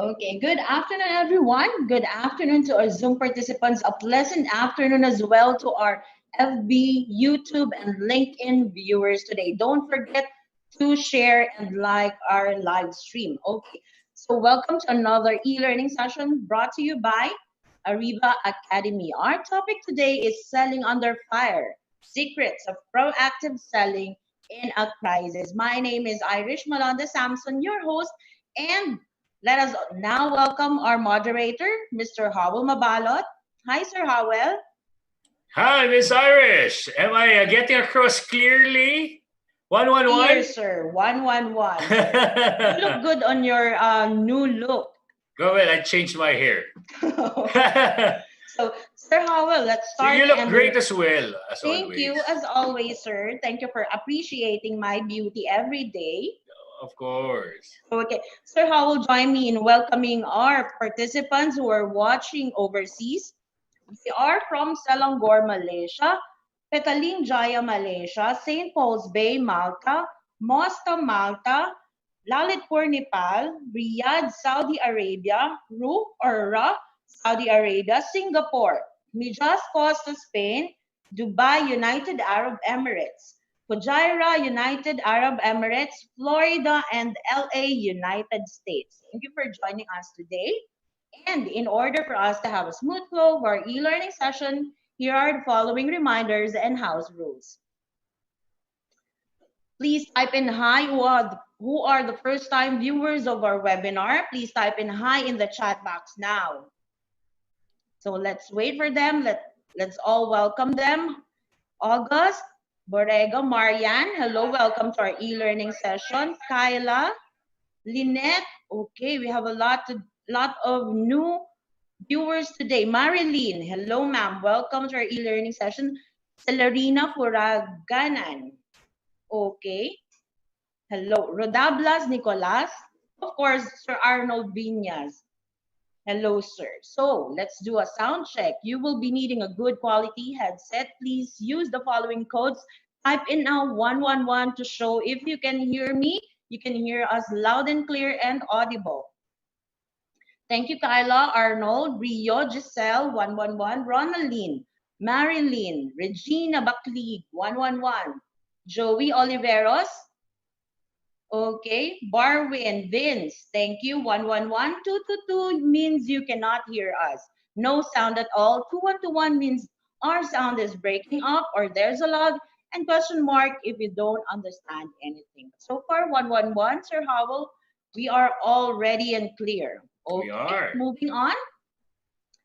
Okay, good afternoon, everyone. Good afternoon to our Zoom participants. A pleasant afternoon as well to our FB, YouTube, and LinkedIn viewers today. Don't forget to share and like our live stream. Okay, so welcome to another e-learning session brought to you by Ariva Academy. Our topic today is selling under fire, secrets of proactive selling in a crisis. My name is Irish Malonda Samson, your host, and let us now welcome our moderator, Mr. Howell Mabalot. Hi, Sir Howell. Hi, Miss Irish. Am I getting across clearly? Here, 111? sir. 111. You look good on your new look. Go ahead, I changed my hair. So, Sir Howell, let's So start. you look great as well, as Thank always. you, as always, sir. Thank you for appreciating my beauty every day. Of course. Okay, Sir Howell, join me in welcoming our participants who are watching overseas. We are from Selangor, Malaysia, Petaling Jaya, Malaysia, St. Paul's Bay, Malta, Moscow, Malta, Lalitpur, Nepal, Riyadh, Saudi Arabia, Ra, Saudi Arabia, Singapore, Mijas Costa, Spain, Dubai, United Arab Emirates, Fujairah, United Arab Emirates, Florida, and LA, United States. Thank you for joining us today. And in order for us to have a smooth flow of our e-learning session, here are the following reminders and house rules. Please type in hi who are the first time viewers of our webinar. Please type in hi in the chat box now. So let's wait for them. Let's all welcome them. August, Borrego, Marianne, hello, welcome to our e-learning session. Kyla, Lynette, okay, we have a lot of new viewers today. Marilyn, hello ma'am, welcome to our e-learning session. Celerina Puraganan, okay. Hello, Rodablas Nicolas, of course, Sir Arnold Viñas. Hello, sir. So let's do a sound check. You will be needing a good quality headset. Please use the following codes. Type in now 111 to show if you can hear me. You can hear us loud and clear and audible. Thank you, Kyla, Arnold, Rio, Giselle, 111, Ronaline, Marilyn, Regina Baklig, 111, Joey Oliveros, okay, Barwin, Vince, thank you, 111, 222 means you cannot hear us. No sound at all. 2121 means our sound is breaking up or there's a lag, and question mark if you don't understand anything. So far, 111, Sir Howell, we are all ready and clear. Okay, We are. moving on.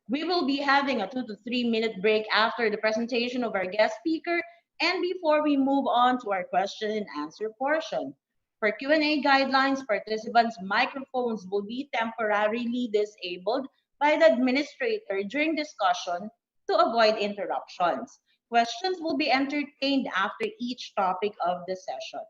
We will be having a 2 to 3 minute break after the presentation of our guest speaker and before we move on to our question and answer portion. For Q&A guidelines, participants' microphones will be temporarily disabled by the administrator during discussion to avoid interruptions. Questions will be entertained after each topic of the session.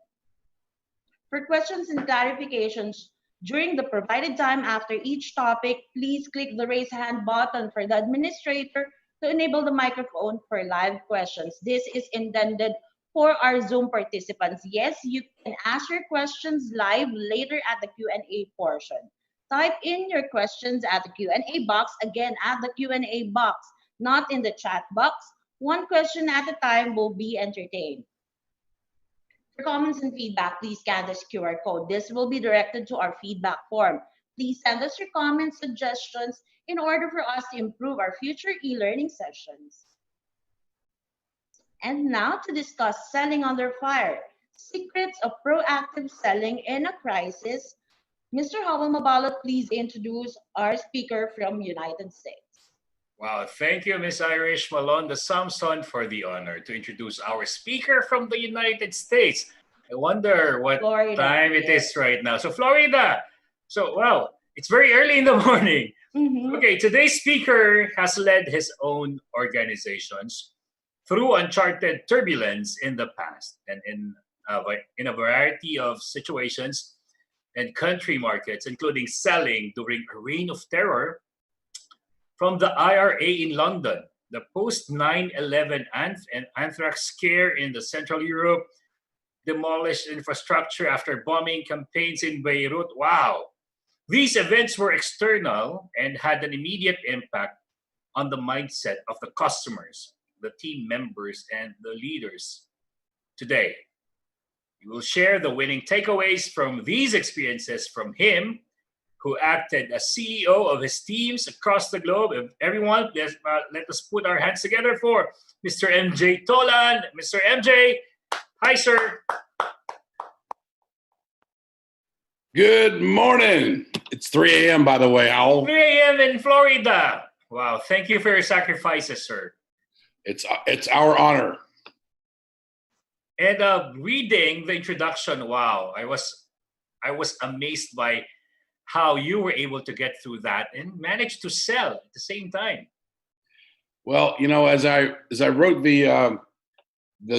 For questions and clarifications during the provided time after each topic, please click the raise hand button for the administrator to enable the microphone for live questions. This is intended for our Zoom participants. Yes, you can ask your questions live later at the Q&A portion. Type in your questions at the Q&A box, again at the Q&A box, not in the chat box. One question at a time will be entertained. For comments and feedback, please scan this QR code. This will be directed to our feedback form. Please send us your comments, suggestions in order for us to improve our future e-learning sessions. And now to discuss selling under fire, secrets of proactive selling in a crisis. Mr. Howell Mabalot, please introduce our speaker from United States. Wow, thank you, Miss Irish Malonda Samson, for the honor to introduce our speaker from the United States. I wonder what Florida, time it is right now. So Florida. So, wow, it's very early in the morning. Okay, today's speaker has led his own organizations through uncharted turbulence in the past and in a variety of situations and country markets, including selling during a reign of terror from the IRA in London, the post 9/11 anthrax scare in the Central Europe, demolished infrastructure after bombing campaigns in Beirut. Wow. These events were external and had an immediate impact on the mindset of the customers, the team members, and the leaders. Today, we will share the winning takeaways from these experiences from him, who acted as CEO of his teams across the globe. Everyone, let us put our hands together for Mr. MJ Tolan. Mr. MJ, hi, sir. Good morning. It's 3 a.m., by the way, Owl. 3 a.m. in Florida. Wow, thank you for your sacrifices, sir. It's our honor. And reading the introduction, wow, I was amazed by how you were able to get through that and manage to sell at the same time. Well, as I wrote the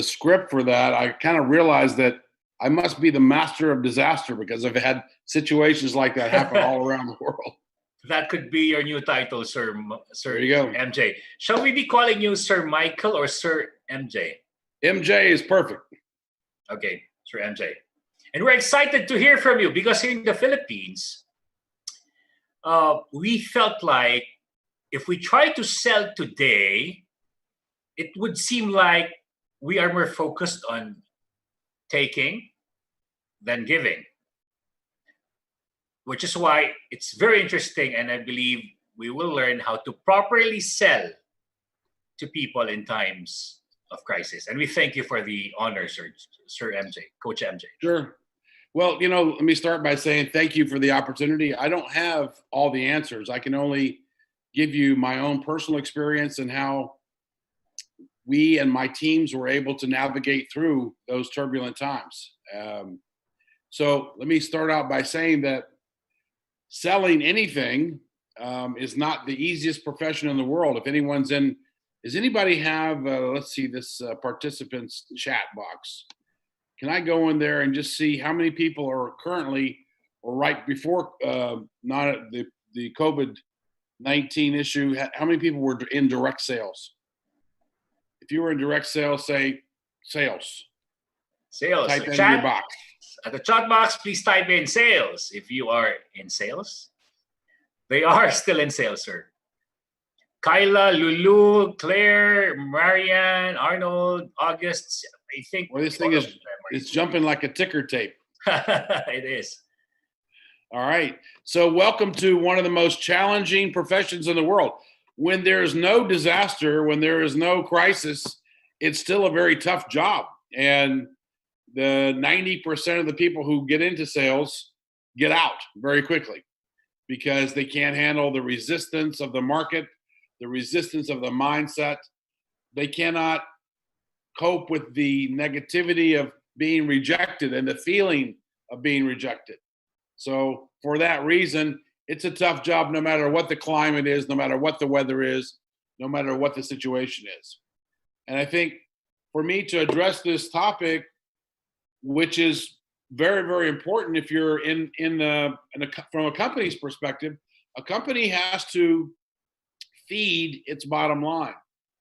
script for that, I kind of realized that I must be the master of disaster because I've had situations like that happen all around the world. That could be your new title, sir. There you go. MJ. Shall we be calling you Sir Michael or Sir MJ? MJ is perfect. Okay, Sir MJ. And we're excited to hear from you because here in the Philippines, we felt like if we try to sell today, it would seem like we are more focused on taking than giving, which is why it's very interesting, and I believe we will learn how to properly sell to people in times of crisis. And we thank you for the honor, Sir MJ, Coach MJ. Sure. Well, let me start by saying thank you for the opportunity. I don't have all the answers. I can only give you my own personal experience and how we and my teams were able to navigate through those turbulent times. So let me start out by saying that selling anything is not the easiest profession in the world. If anyone's in, does anybody have, let's see, this participants chat box? Can I go in there and just see how many people are currently, or right before not the COVID-19 issue, how many people were in direct sales? If you were in direct sales, say sales. Sales. Type in your box. At the chat box, please type in sales. If you are in sales, they are still in sales, sir. Kyla, Lulu, Claire, Marianne, Arnold, August. I think. Well, this thing it's jumping like a ticker tape. It is. All right. So welcome to one of the most challenging professions in the world. When there is no disaster, when there is no crisis, it's still a very tough job. And the 90% of the people who get into sales get out very quickly because they can't handle the resistance of the market, the resistance of the mindset. They cannot cope with the negativity of being rejected and the feeling of being rejected. So for that reason, it's a tough job no matter what the climate is, no matter what the weather is, no matter what the situation is. And I think for me to address this topic, which is very, very important if you're from a company's perspective, a company has to feed its bottom line.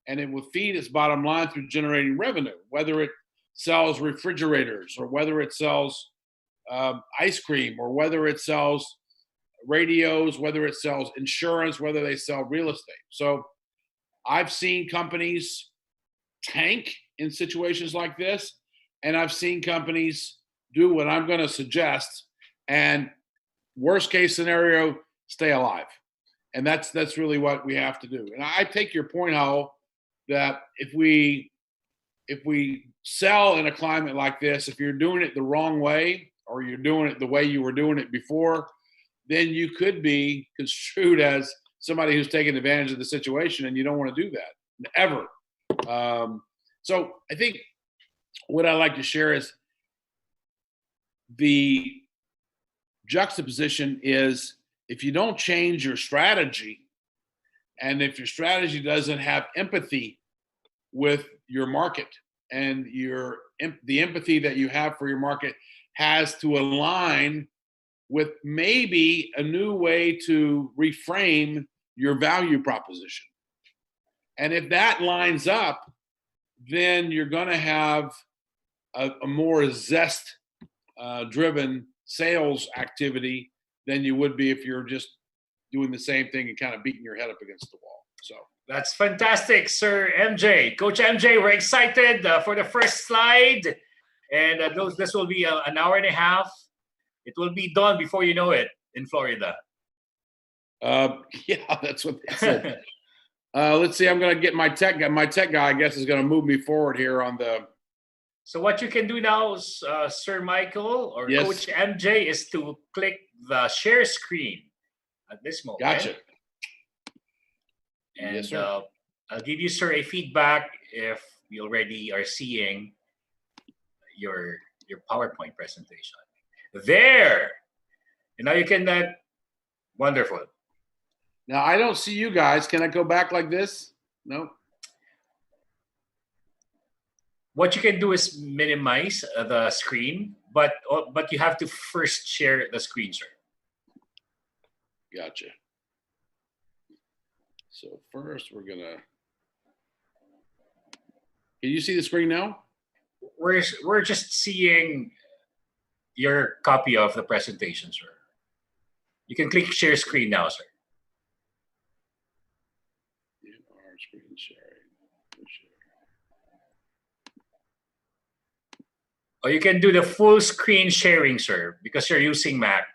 And it will feed its bottom line through generating revenue, whether it sells refrigerators or whether it sells ice cream or whether it sells radios, whether it sells insurance, whether they sell real estate. So I've seen companies tank in situations like this, and I've seen companies do what I'm going to suggest, and worst case scenario, stay alive. And that's really what we have to do. And I take your point, Howell, that if we sell in a climate like this, if you're doing it the wrong way or you're doing it the way you were doing it before, then you could be construed as somebody who's taking advantage of the situation, and you don't want to do that ever. So I think what I like to share is the juxtaposition is if you don't change your strategy, and if your strategy doesn't have empathy with your market, and the empathy that you have for your market has to align with maybe a new way to reframe your value proposition. And if that lines up, then you're going to have a more zest driven sales activity than you would be if you're just doing the same thing and kind of beating your head up against the wall. So that's fantastic, Sir MJ. Coach MJ, we're excited for the first slide. And this will be an hour and a half. It will be done before you know it in Florida. Yeah, that's what they said. Let's see. I'm going to get my tech guy. My tech guy, I guess, is going to move me forward here on the. So what you can do now, Sir Michael or Yes. Coach MJ, is to click the share screen at this moment. Gotcha. And yes, sir. I'll give you, sir, a feedback if we already are seeing your PowerPoint presentation. There. And now you can, wonderful. Now, I don't see you guys. Can I go back like this? No. What you can do is minimize the screen, but you have to first share the screen, sir. Gotcha. So first we're going to. Can you see the screen now? We're just seeing your copy of the presentation, sir. You can click share screen now, sir. Our screen sharing. Or you can do the full screen sharing, sir, because you're using Mac.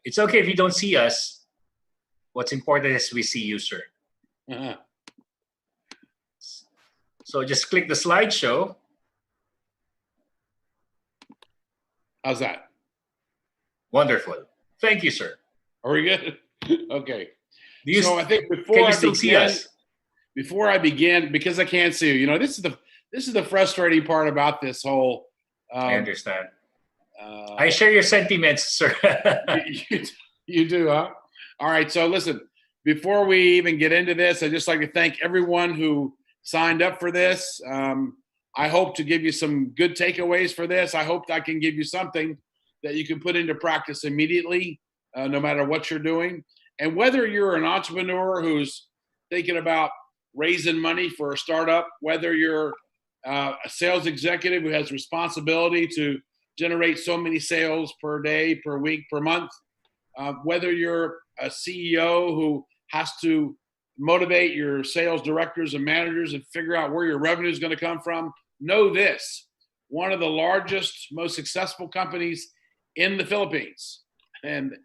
It's okay if you don't see us. What's important is we see you, sir. Uh-huh. So just click the slideshow. How's that? Wonderful. Thank you, sir. Are we good? Okay. So I think before I begin, because I can't see you, this is the frustrating part about this whole. I understand. I share your sentiments, sir. you do, huh? All right. So listen, before we even get into this, I'd just like to thank everyone who signed up for this. I hope to give you some good takeaways for this. I hope I can give you something that you can put into practice immediately, no matter what you're doing. And whether you're an entrepreneur who's thinking about raising money for a startup, whether you're a sales executive who has responsibility to generate so many sales per day, per week, per month, whether you're a CEO who has to motivate your sales directors and managers and figure out where your revenue is going to come from, know this: one of the largest, most successful companies in the Philippines. And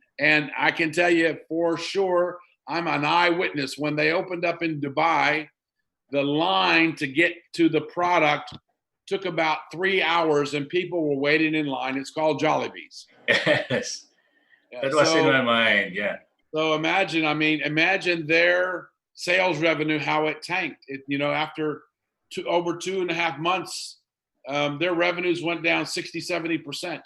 I can tell you for sure, I'm an eyewitness. When they opened up in Dubai, the line to get to the product took about 3 hours and people were waiting in line. It's called Jollibee's. Yes. That was in my mind, yeah. So imagine their sales revenue, how it tanked. After over 2.5 months, their revenues went down 60-70%.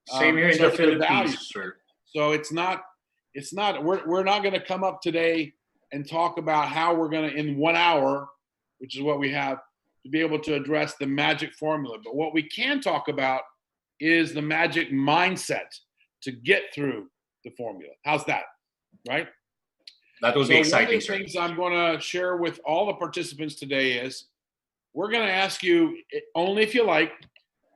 Same here in the Philippines, sir. So we're not going to come up today and talk about how we're going to, in 1 hour, which is what we have, to be able to address the magic formula. But what we can talk about is the magic mindset to get through the formula. How's that? Right? That will be exciting. One of the things I'm going to share with all the participants today is we're going to ask you, only if you like,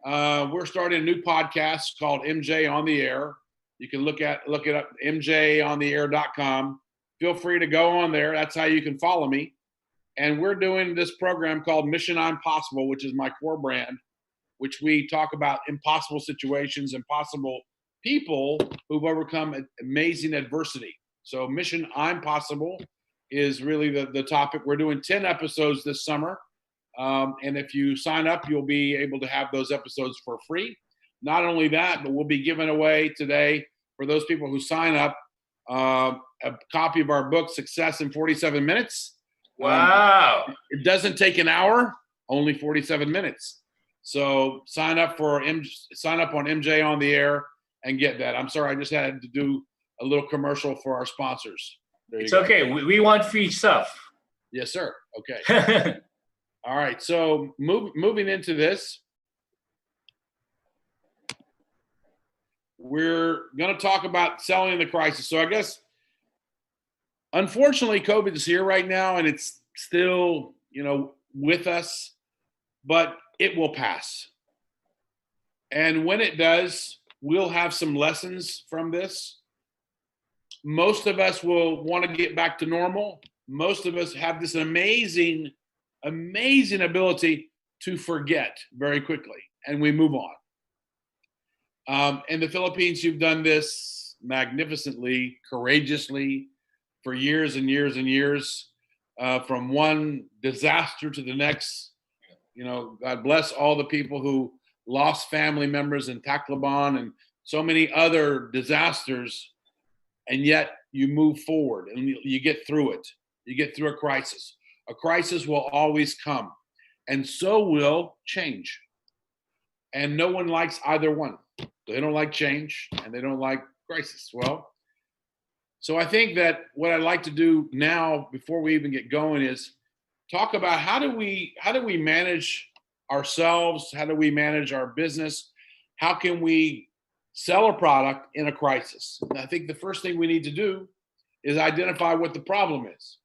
we're starting a new podcast called MJ on the Air. You can look it up, mjontheair.com. Feel free to go on there. That's how you can follow me. And we're doing this program called Mission Impossible, which is my core brand, which we talk about impossible situations, impossible people who've overcome amazing adversity. So Mission Impossible is really the topic. We're doing 10 episodes this summer. And if you sign up, you'll be able to have those episodes for free. Not only that, but we'll be giving away today, for those people who sign up, a copy of our book, Success in 47 Minutes. Wow. It doesn't take an hour, only 47 minutes. So sign up on MJ on the Air and get that. I'm sorry, I just had to do a little commercial for our sponsors. It's okay. We want free stuff. Yes, sir. Okay. All right. So moving into this, we're going to talk about selling in the crisis. So I guess, unfortunately, COVID is here right now, and it's still, with us, but it will pass. And when it does, we'll have some lessons from this. Most of us will want to get back to normal. Most of us have this amazing ability to forget very quickly, and we move on. In the Philippines, you've done this magnificently, courageously, for years and years and years, from one disaster to the next. You know, God bless all the people who lost family members in Tacloban and so many other disasters, and yet you move forward and you get through it. You get through a crisis. A crisis will always come, and so will change. And no one likes either one. They don't like change, and they don't like crisis. Well, so I think that what I'd like to do now, before we even get going, is talk about how do we manage ourselves? How do we manage our business? How can we sell a product in a crisis? And I think the first thing we need to do is identify what the problem is.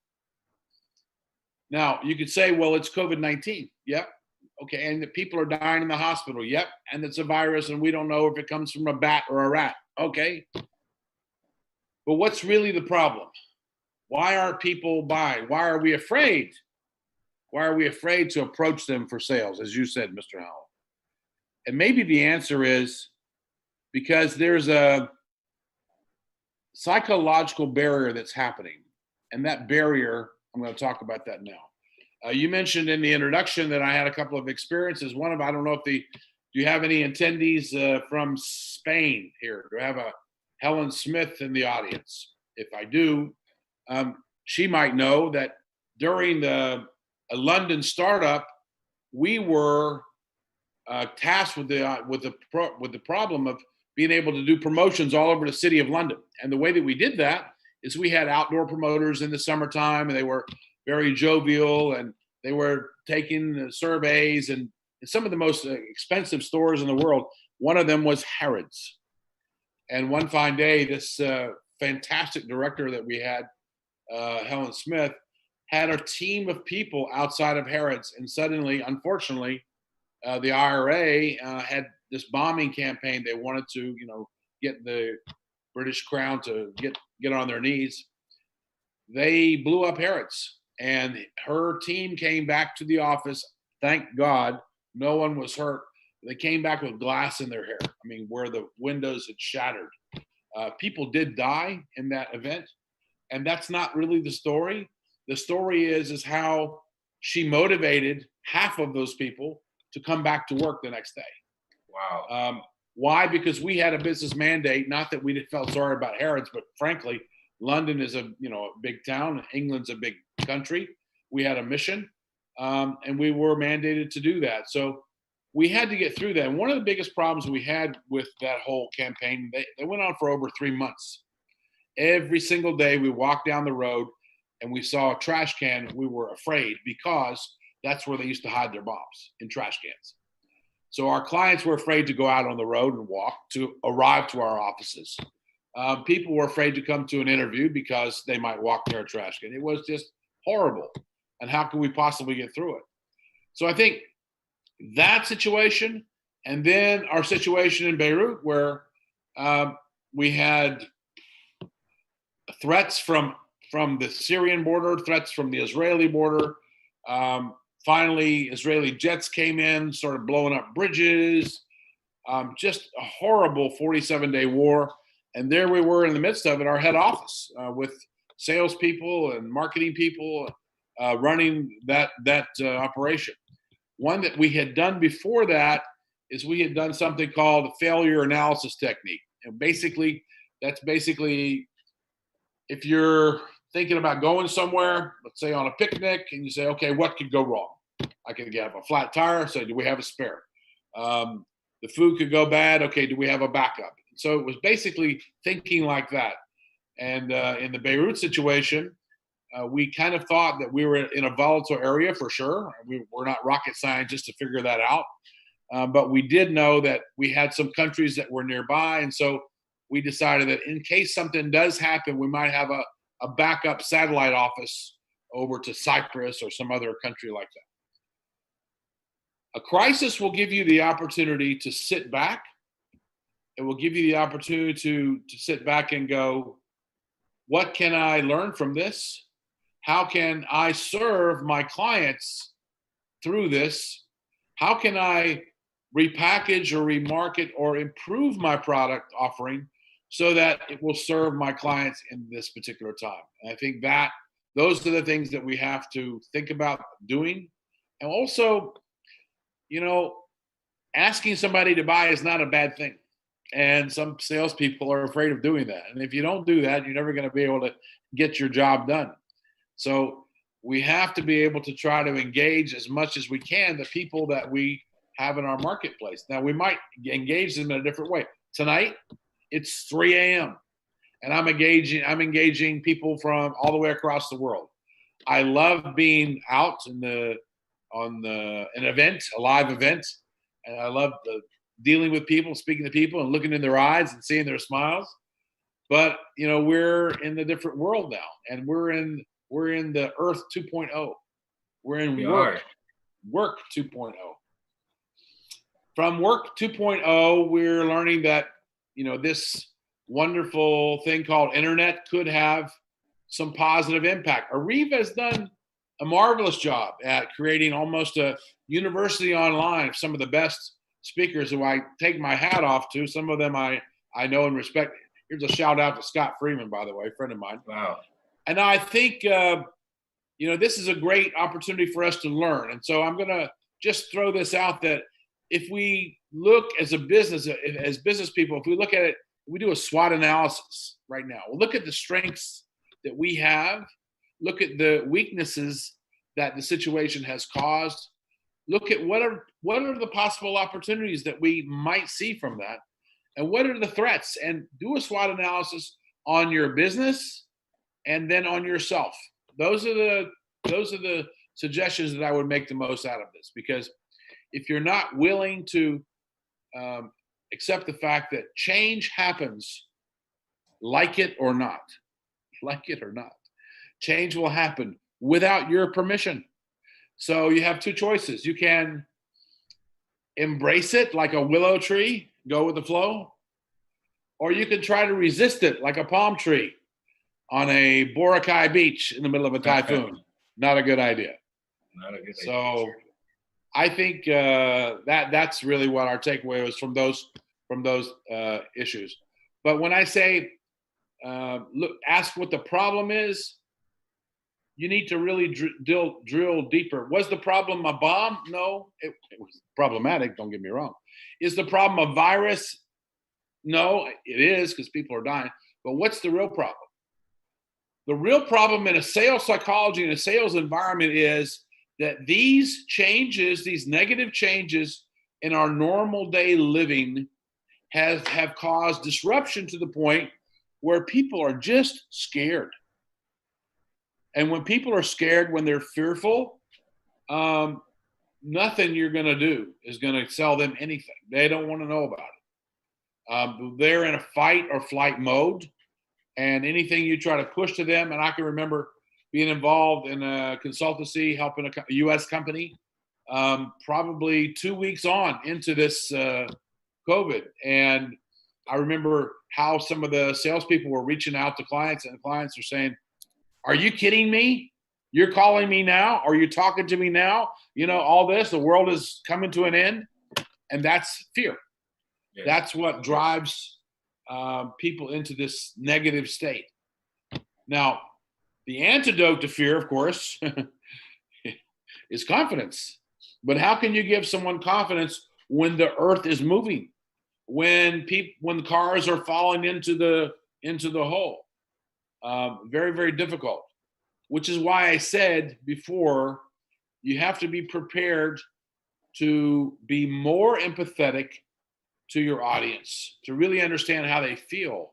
Now, you could say, well, it's COVID-19. Yep. Okay. And the people are dying in the hospital. Yep. And it's a virus, and we don't know if it comes from a bat or a rat. Okay. But what's really the problem? Why aren't people buying? Why are we afraid? Why are we afraid to approach them for sales, as you said, Mr. Howell? And maybe the answer is because there's a psychological barrier that's happening. And that barrier, I'm going to talk about that now. You mentioned in the introduction that I had a couple of experiences. One of, I don't know if do you have any attendees from Spain here? Do I have a Helen Smith in the audience? If I do, she might know that during a London startup, we were tasked with the problem of being able to do promotions all over the city of London. And the way that we did that is we had outdoor promoters in the summertime, and they were very jovial, and they were taking surveys, and some of the most expensive stores in the world. One of them was Harrods. And one fine day, this fantastic director that we had, Helen Smith, had a team of people outside of Harrods. And suddenly, unfortunately, the IRA had this bombing campaign. They wanted to, get the British Crown to get on their knees. They blew up Harrods, and her team came back to the office. Thank God, no one was hurt. They came back with glass in their hair. I mean, where the windows had shattered. People did die in that event, and that's not really the story. The story is how she motivated half of those people to come back to work the next day. Wow. Why? Because we had a business mandate. Not that we felt sorry about Harrods, but frankly, London is a big town. England's a big country. We had a mission, and we were mandated to do that. So we had to get through that. And one of the biggest problems we had with that whole campaign, they went on for over 3 months. Every single day we walked down the road and we saw a trash can, we were afraid, because that's where they used to hide their bombs, in trash cans. So our clients were afraid to go out on the road and walk to arrive to our offices. People were afraid to come to an interview because they might walk near a trash can. It was just horrible. And how can we possibly get through it? So I think that situation, and then our situation in Beirut, where we had threats from the Syrian border, threats from the Israeli border. Finally, Israeli jets came in, started blowing up bridges. Just a horrible 47-day war. And there we were in the midst of it, our head office, with salespeople and marketing people running that operation. One that we had done before that is we had done something called a failure analysis technique. And that's basically if you're thinking about going somewhere, let's say on a picnic, and you say, okay, what could go wrong? I could have a flat tire. So do we have a spare? The food could go bad. Okay, do we have a backup? So it was basically thinking like that. And in the Beirut situation, we kind of thought that we were in a volatile area for sure. We're not rocket scientists to figure that out. But we did know that we had some countries that were nearby. And so we decided that in case something does happen, we might have a backup satellite office over to Cyprus or some other country like that. A crisis will give you the opportunity to sit back It will give you the opportunity to sit back and go, what can I learn from this? How can I serve my clients through this? How can I repackage or remarket or improve my product offering so that it will serve my clients in this particular time? And I think that those are the things that we have to think about doing. And also, asking somebody to buy is not a bad thing. And some salespeople are afraid of doing that. And if you don't do that, you're never going to be able to get your job done. So we have to be able to try to engage as much as we can the people that we have in our marketplace. Now, we might engage them in a different way. Tonight, it's 3 a.m. and I'm engaging people from all the way across the world. I love being out on an event, a live event, and I love dealing with people, speaking to people, and looking in their eyes and seeing their smiles. But we're in a different world now, and we're in the Earth 2.0. We're in work 2.0. From work 2.0, we're learning that this wonderful thing called internet could have some positive impact. Ariva has done a marvelous job at creating almost a university online of some of the best speakers who I take my hat off to. Some of them I know and respect. Here's a shout out to Scott Freeman, by the way, a friend of mine. Wow. And I think, this is a great opportunity for us to learn. And so I'm going to just throw this out that if we look as business people, if we look at it, we do a SWOT analysis right now. We'll look at the strengths that we have, look at the weaknesses that the situation has caused, look at what are the possible opportunities that we might see from that, and what are the threats, and do a SWOT analysis on your business and then on yourself. Those are the suggestions that I would make the most out of this, because if you're not willing to accept the fact that change happens, like it or not, change will happen without your permission. So you have two choices. You can embrace it like a willow tree, go with the flow, or you can try to resist it like a palm tree on a Boracay beach in the middle of a typhoon. Not a good idea. Not a good idea. So I think that's really what our takeaway was from those issues. But when I say ask what the problem is, you need to really drill deeper. Was the problem a bomb? No, it was problematic. Don't get me wrong. Is the problem a virus? No, it is, because people are dying. But what's the real problem? The real problem in a sales psychology and a sales environment is that these changes, these negative changes in our normal day living have caused disruption to the point where people are just scared. And when people are scared, when they're fearful, nothing you're going to do is going to sell them anything. They don't want to know about it. They're in a fight or flight mode, and anything you try to push to them. And I can remember being involved in a consultancy, helping a U.S. company, probably 2 weeks on into this COVID. And I remember how some of the salespeople were reaching out to clients, and clients are saying, "Are you kidding me? You're calling me now? Are you talking to me now? All this, the world is coming to an end." And that's fear. Yes. That's what drives people into this negative state. Now, the antidote to fear, of course, is confidence. But how can you give someone confidence when the earth is moving, when cars are falling into the hole? Very, very difficult. Which is why I said before, you have to be prepared to be more empathetic to your audience, to really understand how they feel.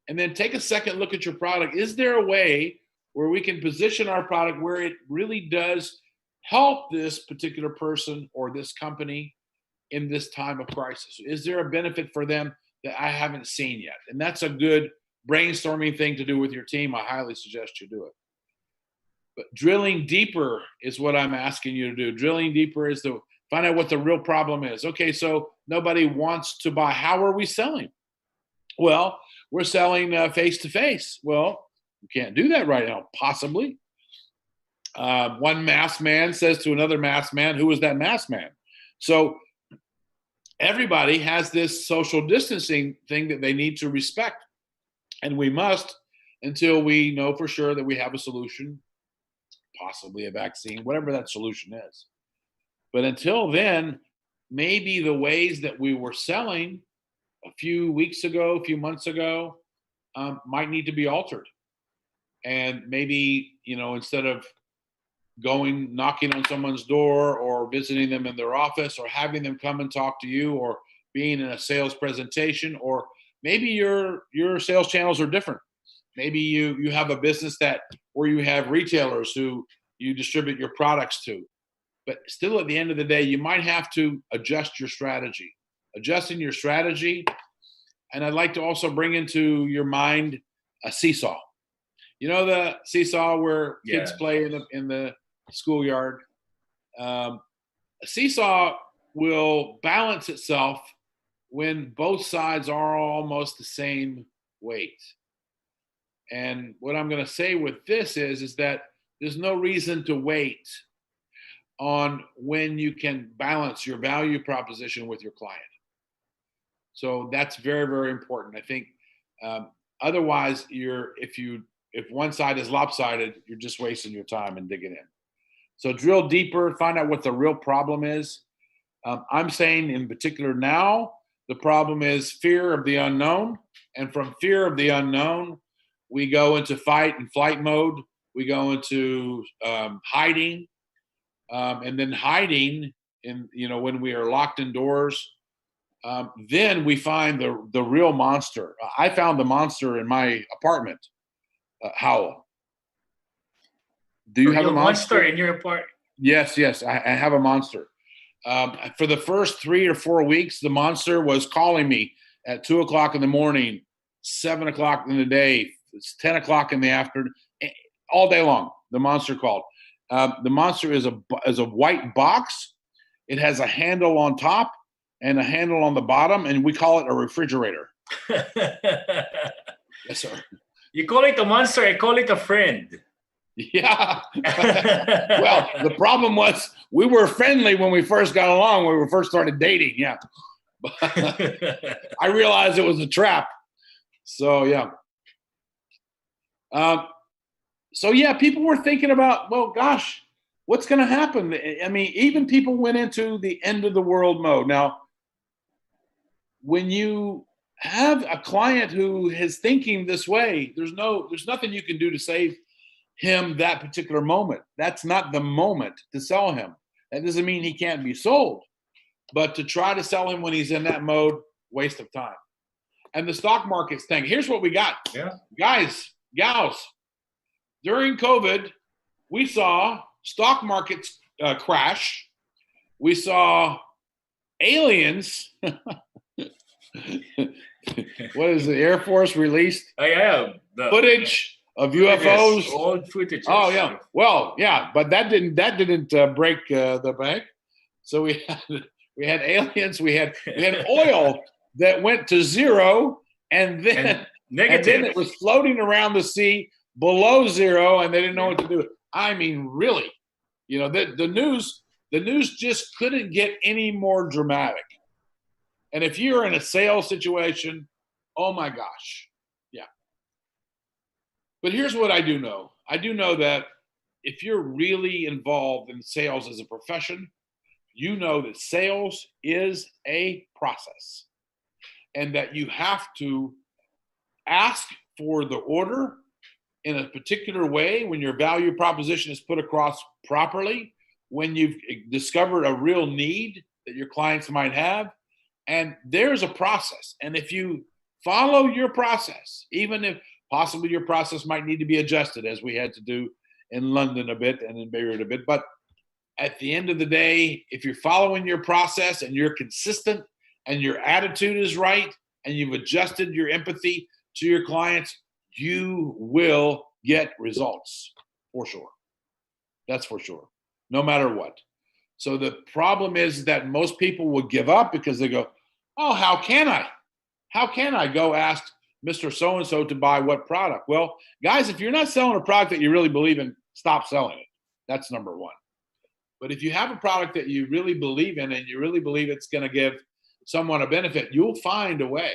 And then take a second look at your product. Is there a way where we can position our product where it really does help this particular person or this company in this time of crisis? Is there a benefit for them that I haven't seen yet? And that's a good brainstorming thing to do with your team. I highly suggest you do it. But drilling deeper is what I'm asking you to do. Drilling deeper is Find out what the real problem is. Okay, so nobody wants to buy. How are we selling? Well, we're selling face to face. Well, you can't do that right now, possibly. One masked man says to another masked man, who is that masked man? So everybody has this social distancing thing that they need to respect. And we must until we know for sure that we have a solution, possibly a vaccine, whatever that solution is. But until then, maybe the ways that we were selling a few weeks ago, a few months ago, might need to be altered. And maybe, instead of knocking on someone's door or visiting them in their office or having them come and talk to you or being in a sales presentation, or maybe your sales channels are different. Maybe you have a business where you have retailers who you distribute your products to. But still, at the end of the day, you might have to adjust your strategy. Adjusting your strategy. And I'd like to also bring into your mind a seesaw. You know the seesaw where kids play in the schoolyard? A seesaw will balance itself when both sides are almost the same weight. And what I'm going to say with this is that there's no reason to wait on when you can balance your value proposition with your client. So that's very, very important. I think otherwise, if one side is lopsided, you're just wasting your time and digging in. So drill deeper, find out what the real problem is. I'm saying in particular now, the problem is fear of the unknown. And from fear of the unknown, we go into fight and flight mode. We go into hiding. And then hiding when we are locked indoors, then we find the real monster. I found the monster in my apartment. Howell, do you have a monster in your apartment? Yes, I have a monster. For the first 3 or 4 weeks, the monster was calling me at 2 o'clock in the morning, 7 o'clock in the day, it's 10 o'clock in the afternoon, all day long. The monster called. The monster is a white box. It has a handle on top and a handle on the bottom, and we call it a refrigerator. Yes, sir. You call it a monster, I call it a friend. Yeah. Well, the problem was we were friendly when we first got along, when we first started dating. Yeah. I realized it was a trap. So, yeah. People were thinking about, well, gosh, what's going to happen? I mean, even people went into the end of the world mode. Now, when you have a client who is thinking this way, there's nothing you can do to save him that particular moment. That's not the moment to sell him. That doesn't mean he can't be sold, but to try to sell him when he's in that mode, waste of time. And the stock market's thing. Here's what we got. Yeah. Guys, gals, during COVID, we saw stock markets crash. We saw aliens. What is the Air Force released? The footage of UFOs. Old footage. Oh yeah. Well, yeah, but that didn't break the bank. So we had aliens. We had oil that went to zero, and then it was floating around the sea below zero, and they didn't know what to do. I mean, really, the news just couldn't get any more dramatic. And if you're in a sales situation, oh my gosh, yeah. But here's what I do know. I do know that if you're really involved in sales as a profession, you know that sales is a process and that you have to ask for the order in a particular way when your value proposition is put across properly, when you've discovered a real need that your clients might have. And there's a process. And if you follow your process, even if possibly your process might need to be adjusted, as we had to do in London a bit and in Beirut a bit. But at the end of the day, if you're following your process and you're consistent and your attitude is right and you've adjusted your empathy to your clients, you will get results for sure. That's for sure, no matter what. So the problem is that most people will give up because they go, oh, how can I? How can I go ask Mr. So-and-so to buy what product? Well, guys, if you're not selling a product that you really believe in, stop selling it. That's number one. But if you have a product that you really believe in and you really believe it's going to give someone a benefit, you'll find a way.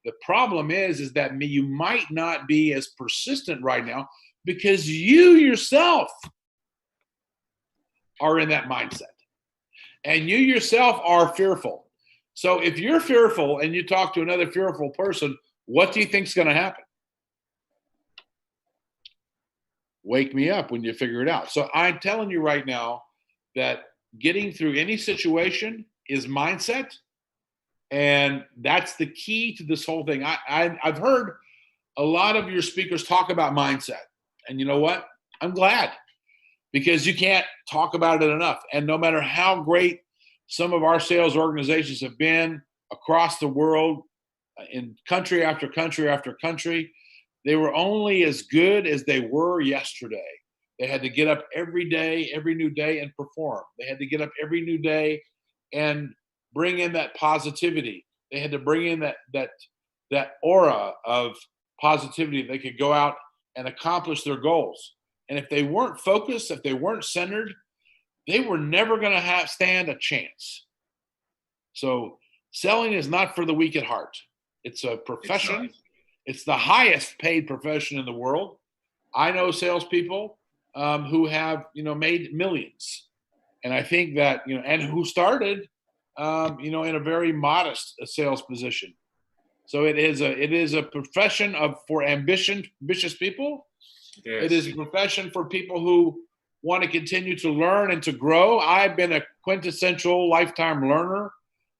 The problem is that you might not be as persistent right now because you yourself are in that mindset. And you yourself are fearful. So if you're fearful and you talk to another fearful person, what do you think is going to happen? Wake me up when you figure it out. So I'm telling you right now that getting through any situation is mindset. And that's the key to this whole thing. I've heard a lot of your speakers talk about mindset. And you know what? I'm glad, because you can't talk about it enough. And no matter how great some of our sales organizations have been across the world, in country after country after country, they were only as good as they were yesterday. They had to get up every day, every new day, and perform. They had to get up every new day and bring in that positivity. They had to bring in that aura of positivity. They could go out and accomplish their goals. And if they weren't focused, if they weren't centered, they were never going to stand a chance. So selling is not for the weak at heart. It's a profession. It's the highest paid profession in the world. I know salespeople who have, made millions. And I think that, and who started, in a very modest sales position. So it is a profession for ambitious people. Yes. It is a profession for people who want to continue to learn and to grow. I've been a quintessential lifetime learner.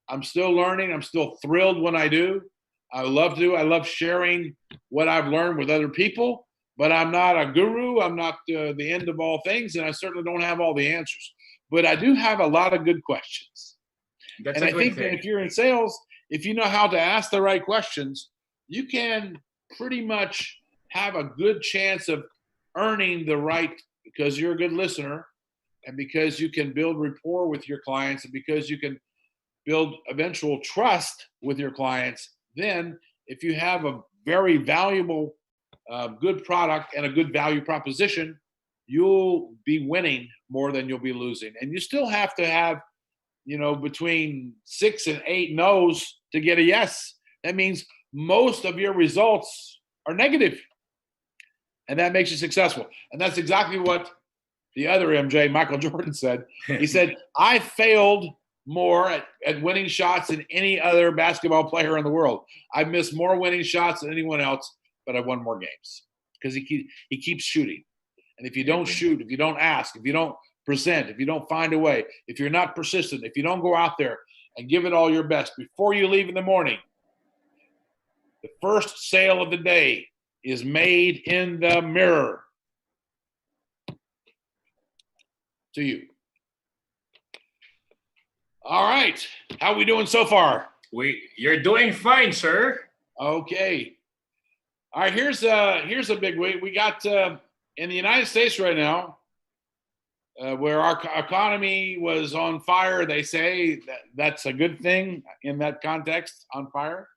I'm still learning. I'm still thrilled when I do. I love sharing what I've learned with other people, but I'm not a guru. I'm not the end of all things, and I certainly don't have all the answers. But I do have a lot of good questions. That's and I think that if you're in sales, if you know how to ask the right questions, you can pretty much have a good chance of earning the right, because you're a good listener, and because you can build rapport with your clients, and because you can build eventual trust with your clients. Then if you have a very valuable, good product and a good value proposition, you'll be winning more than you'll be losing. And you still have to have, between 6 and 8 no's to get a yes. That means most of your results are negative. And that makes you successful. And that's exactly what the other MJ, Michael Jordan, said. He said, I failed more at winning shots than any other basketball player in the world. I've missed more winning shots than anyone else, but I've won more games, because he keeps shooting. And if you don't shoot, if you don't ask, if you don't present, if you don't find a way, if you're not persistent, if you don't go out there and give it all your best before you leave in the morning, the first sale of the day is made in the mirror to you. All right. How are we doing so far? You're doing fine, sir. Okay. All right. Here's a big week. We got in the United States right now, where our economy was on fire. They say that's a good thing in that context, on fire.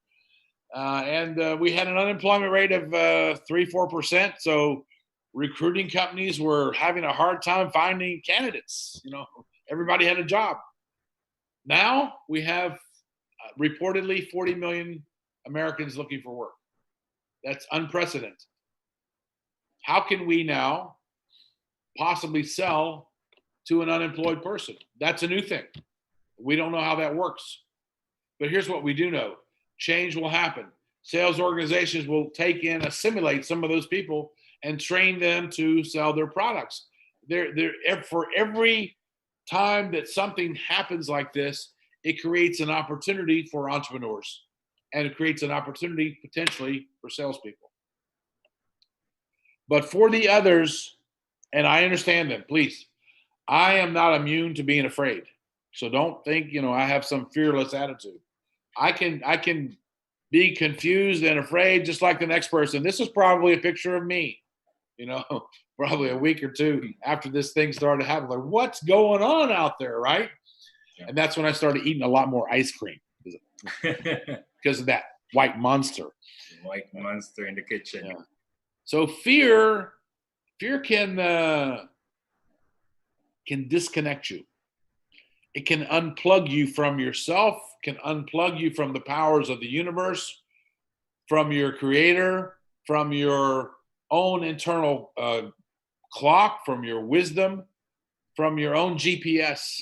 And we had an unemployment rate of 3-4%. So recruiting companies were having a hard time finding candidates. Everybody had a job. Now we have reportedly 40 million Americans looking for work. That's unprecedented. How can we now possibly sell to an unemployed person? That's a new thing. We don't know how that works. But here's what we do know. Change will happen. Sales organizations will assimilate some of those people and train them to sell their products. For every time that something happens like this, it creates an opportunity for entrepreneurs, and it creates an opportunity potentially for salespeople. But for the others, and I understand them, please, I am not immune to being afraid. So don't think, I have some fearless attitude. I can be confused and afraid just like the next person. This is probably a picture of me. probably a week or two after this thing started happening. Like, what's going on out there, right? Yeah. And that's when I started eating a lot more ice cream because of that white monster. White monster in the kitchen. Yeah. So fear can disconnect you. It can unplug you from yourself, can unplug you from the powers of the universe, from your creator, from your own internal clock, from your wisdom, from your own GPS,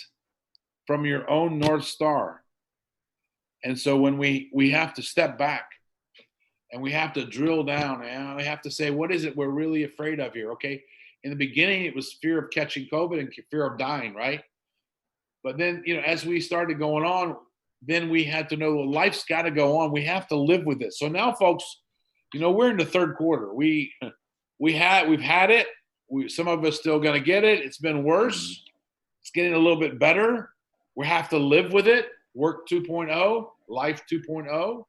from your own North Star. And so when we have to step back and we have to drill down and we have to say, what is it we're really afraid of here? Okay. In the beginning, it was fear of catching COVID and fear of dying, right? But then, as we started going on, then we had to know, well, life's got to go on. We have to live with it. So now, folks, we're in the third quarter. We've had it. Some of us still going to get it. It's been worse. It's getting a little bit better. We have to live with it. Work 2.0, life 2.0.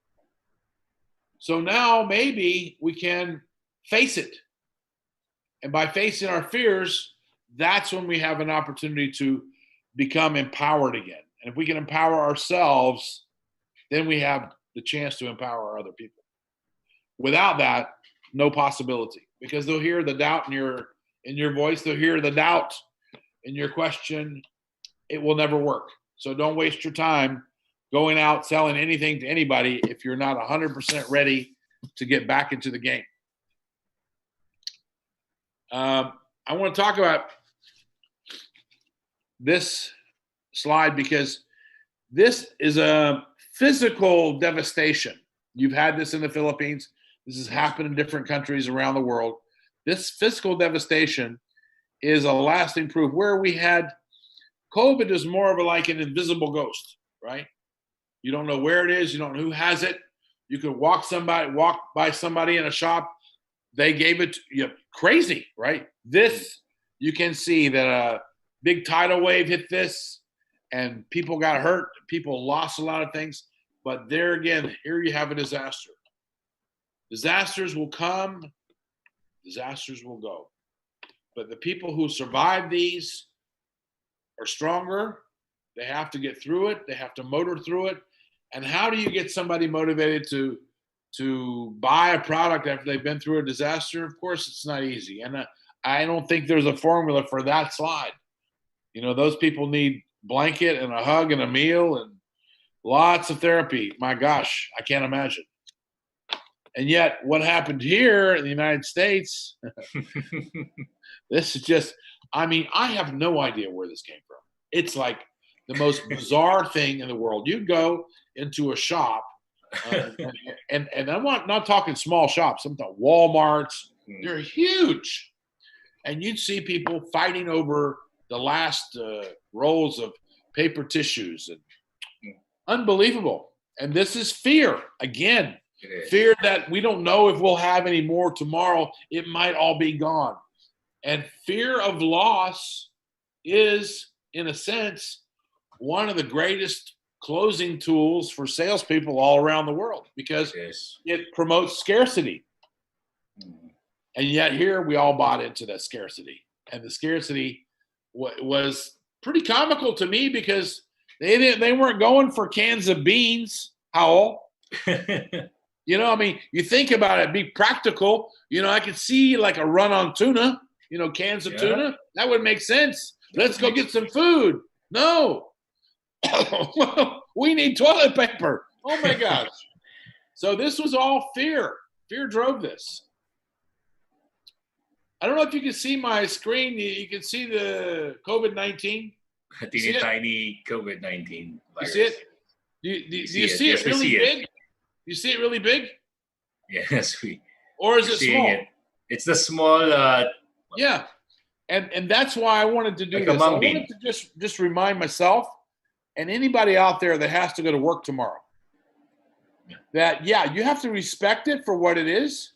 So now maybe we can face it. And by facing our fears, that's when we have an opportunity to become empowered again. And if we can empower ourselves, then we have the chance to empower other people. Without that, no possibility, because they'll hear the doubt in your voice. They'll hear the doubt in your question. It will never work. So don't waste your time going out selling anything to anybody if you're not 100% ready to get back into the game. I want to talk about this slide because this is a physical devastation. You've had this in the Philippines. This has happened in different countries around the world. This physical devastation is a lasting proof. Where we had COVID is more of like an invisible ghost, right? You don't know where it is. You don't know who has it. You could walk by somebody in a shop. They gave it to you. Crazy, right? This, you can see that a big tidal wave hit this and people got hurt. People lost a lot of things. But there again, here you have a disaster. Disasters will come. Disasters will go. But the people who survive these are stronger. They have to get through it. They have to motor through it. And how do you get somebody motivated to buy a product after they've been through a disaster? Of course, it's not easy. And I don't think there's a formula for that slide. Those people need blanket and a hug and a meal and lots of therapy. My gosh, I can't imagine. And yet what happened here in the United States, this is just, I have no idea where this came from. It's like the most bizarre thing in the world. You go into a shop, and I'm not talking small shops. I'm talking Walmarts. They're huge. And you'd see people fighting over the last rolls of paper tissues. And unbelievable. And this is fear. Again, fear that we don't know if we'll have any more tomorrow. It might all be gone. And fear of loss is, in a sense, one of the greatest closing tools for salespeople all around the world because it promotes scarcity. And yet here we all bought into that scarcity. And the scarcity was pretty comical to me because they weren't going for cans of beans, Howell. You think about it, be practical. I could see like a run on tuna, cans of tuna. That would make sense. Let's go get some food. No. We need toilet paper. Oh my gosh. So this was all fear. Fear drove this. I don't know if you can see my screen. You can see the COVID-19. Tiny COVID-19 virus. You see it? Do you see it really big? You see it really big? Yes, or is it small? It's the small. Yeah, and that's why I wanted to do this. I wanted to just remind myself and anybody out there that has to go to work tomorrow that you have to respect it for what it is,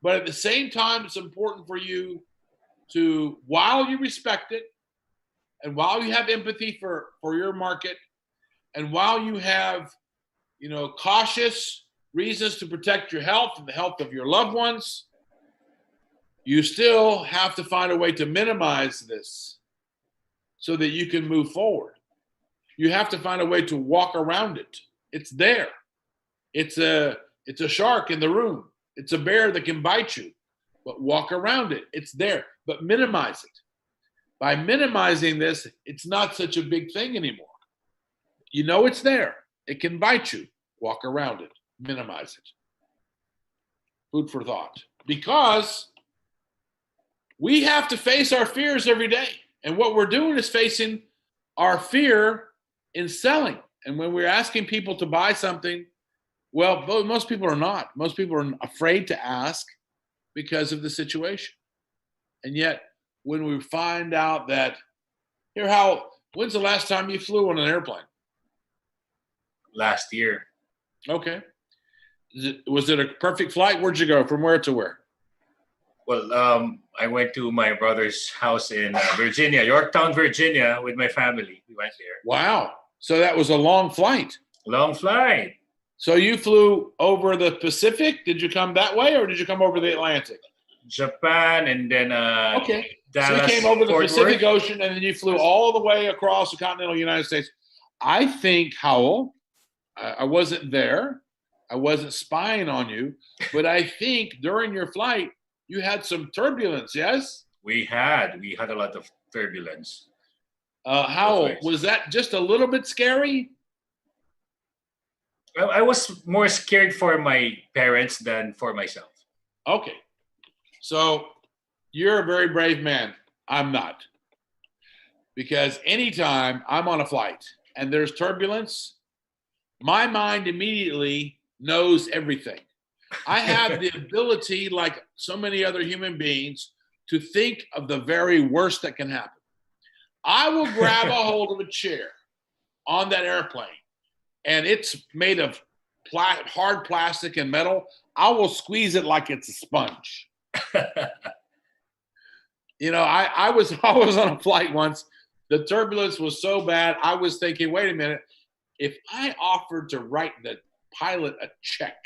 but at the same time, it's important for you to, while you respect it, and while you have empathy for your market, and while you have cautious reasons to protect your health and the health of your loved ones, you still have to find a way to minimize this so that you can move forward. You have to find a way to walk around it. It's there. It's a shark in the room. It's a bear that can bite you, but walk around it. It's there, but minimize it. By minimizing this, it's not such a big thing anymore. You know it's there. It can bite you. Walk around it. Minimize it. Food for thought. Because we have to face our fears every day. And what we're doing is facing our fear in selling. And when we're asking people to buy something, well, most people are not. Most people are afraid to ask because of the situation. And yet, when we find out that, when's the last time you flew on an airplane? Last year. Okay. Was it a perfect flight? Where'd you go? From where to where? Well, I went to my brother's house in Virginia, Yorktown, Virginia, with my family. We went there. Wow. So that was a long flight. Long flight. So you flew over the Pacific? Did you come that way, or did you come over the Atlantic? Japan, and then okay. Dallas, so you came over the Fort Pacific Worth. Ocean, and then you flew all the way across the continental United States. I think, Howell, I wasn't there. I wasn't spying on you. But I think during your flight, you had some turbulence, yes? We had a lot of turbulence. Howell, was that just a little bit scary? I was more scared for my parents than for myself. Okay. So you're a very brave man. I'm not. Because anytime I'm on a flight and there's turbulence, my mind immediately knows everything. I have the ability, like so many other human beings, to think of the very worst that can happen. I will grab a hold of a chair on that airplane, and it's made of hard plastic and metal. I will squeeze it like it's a sponge. I was on a flight once. The turbulence was so bad, I was thinking, wait a minute, if I offered to write the pilot a check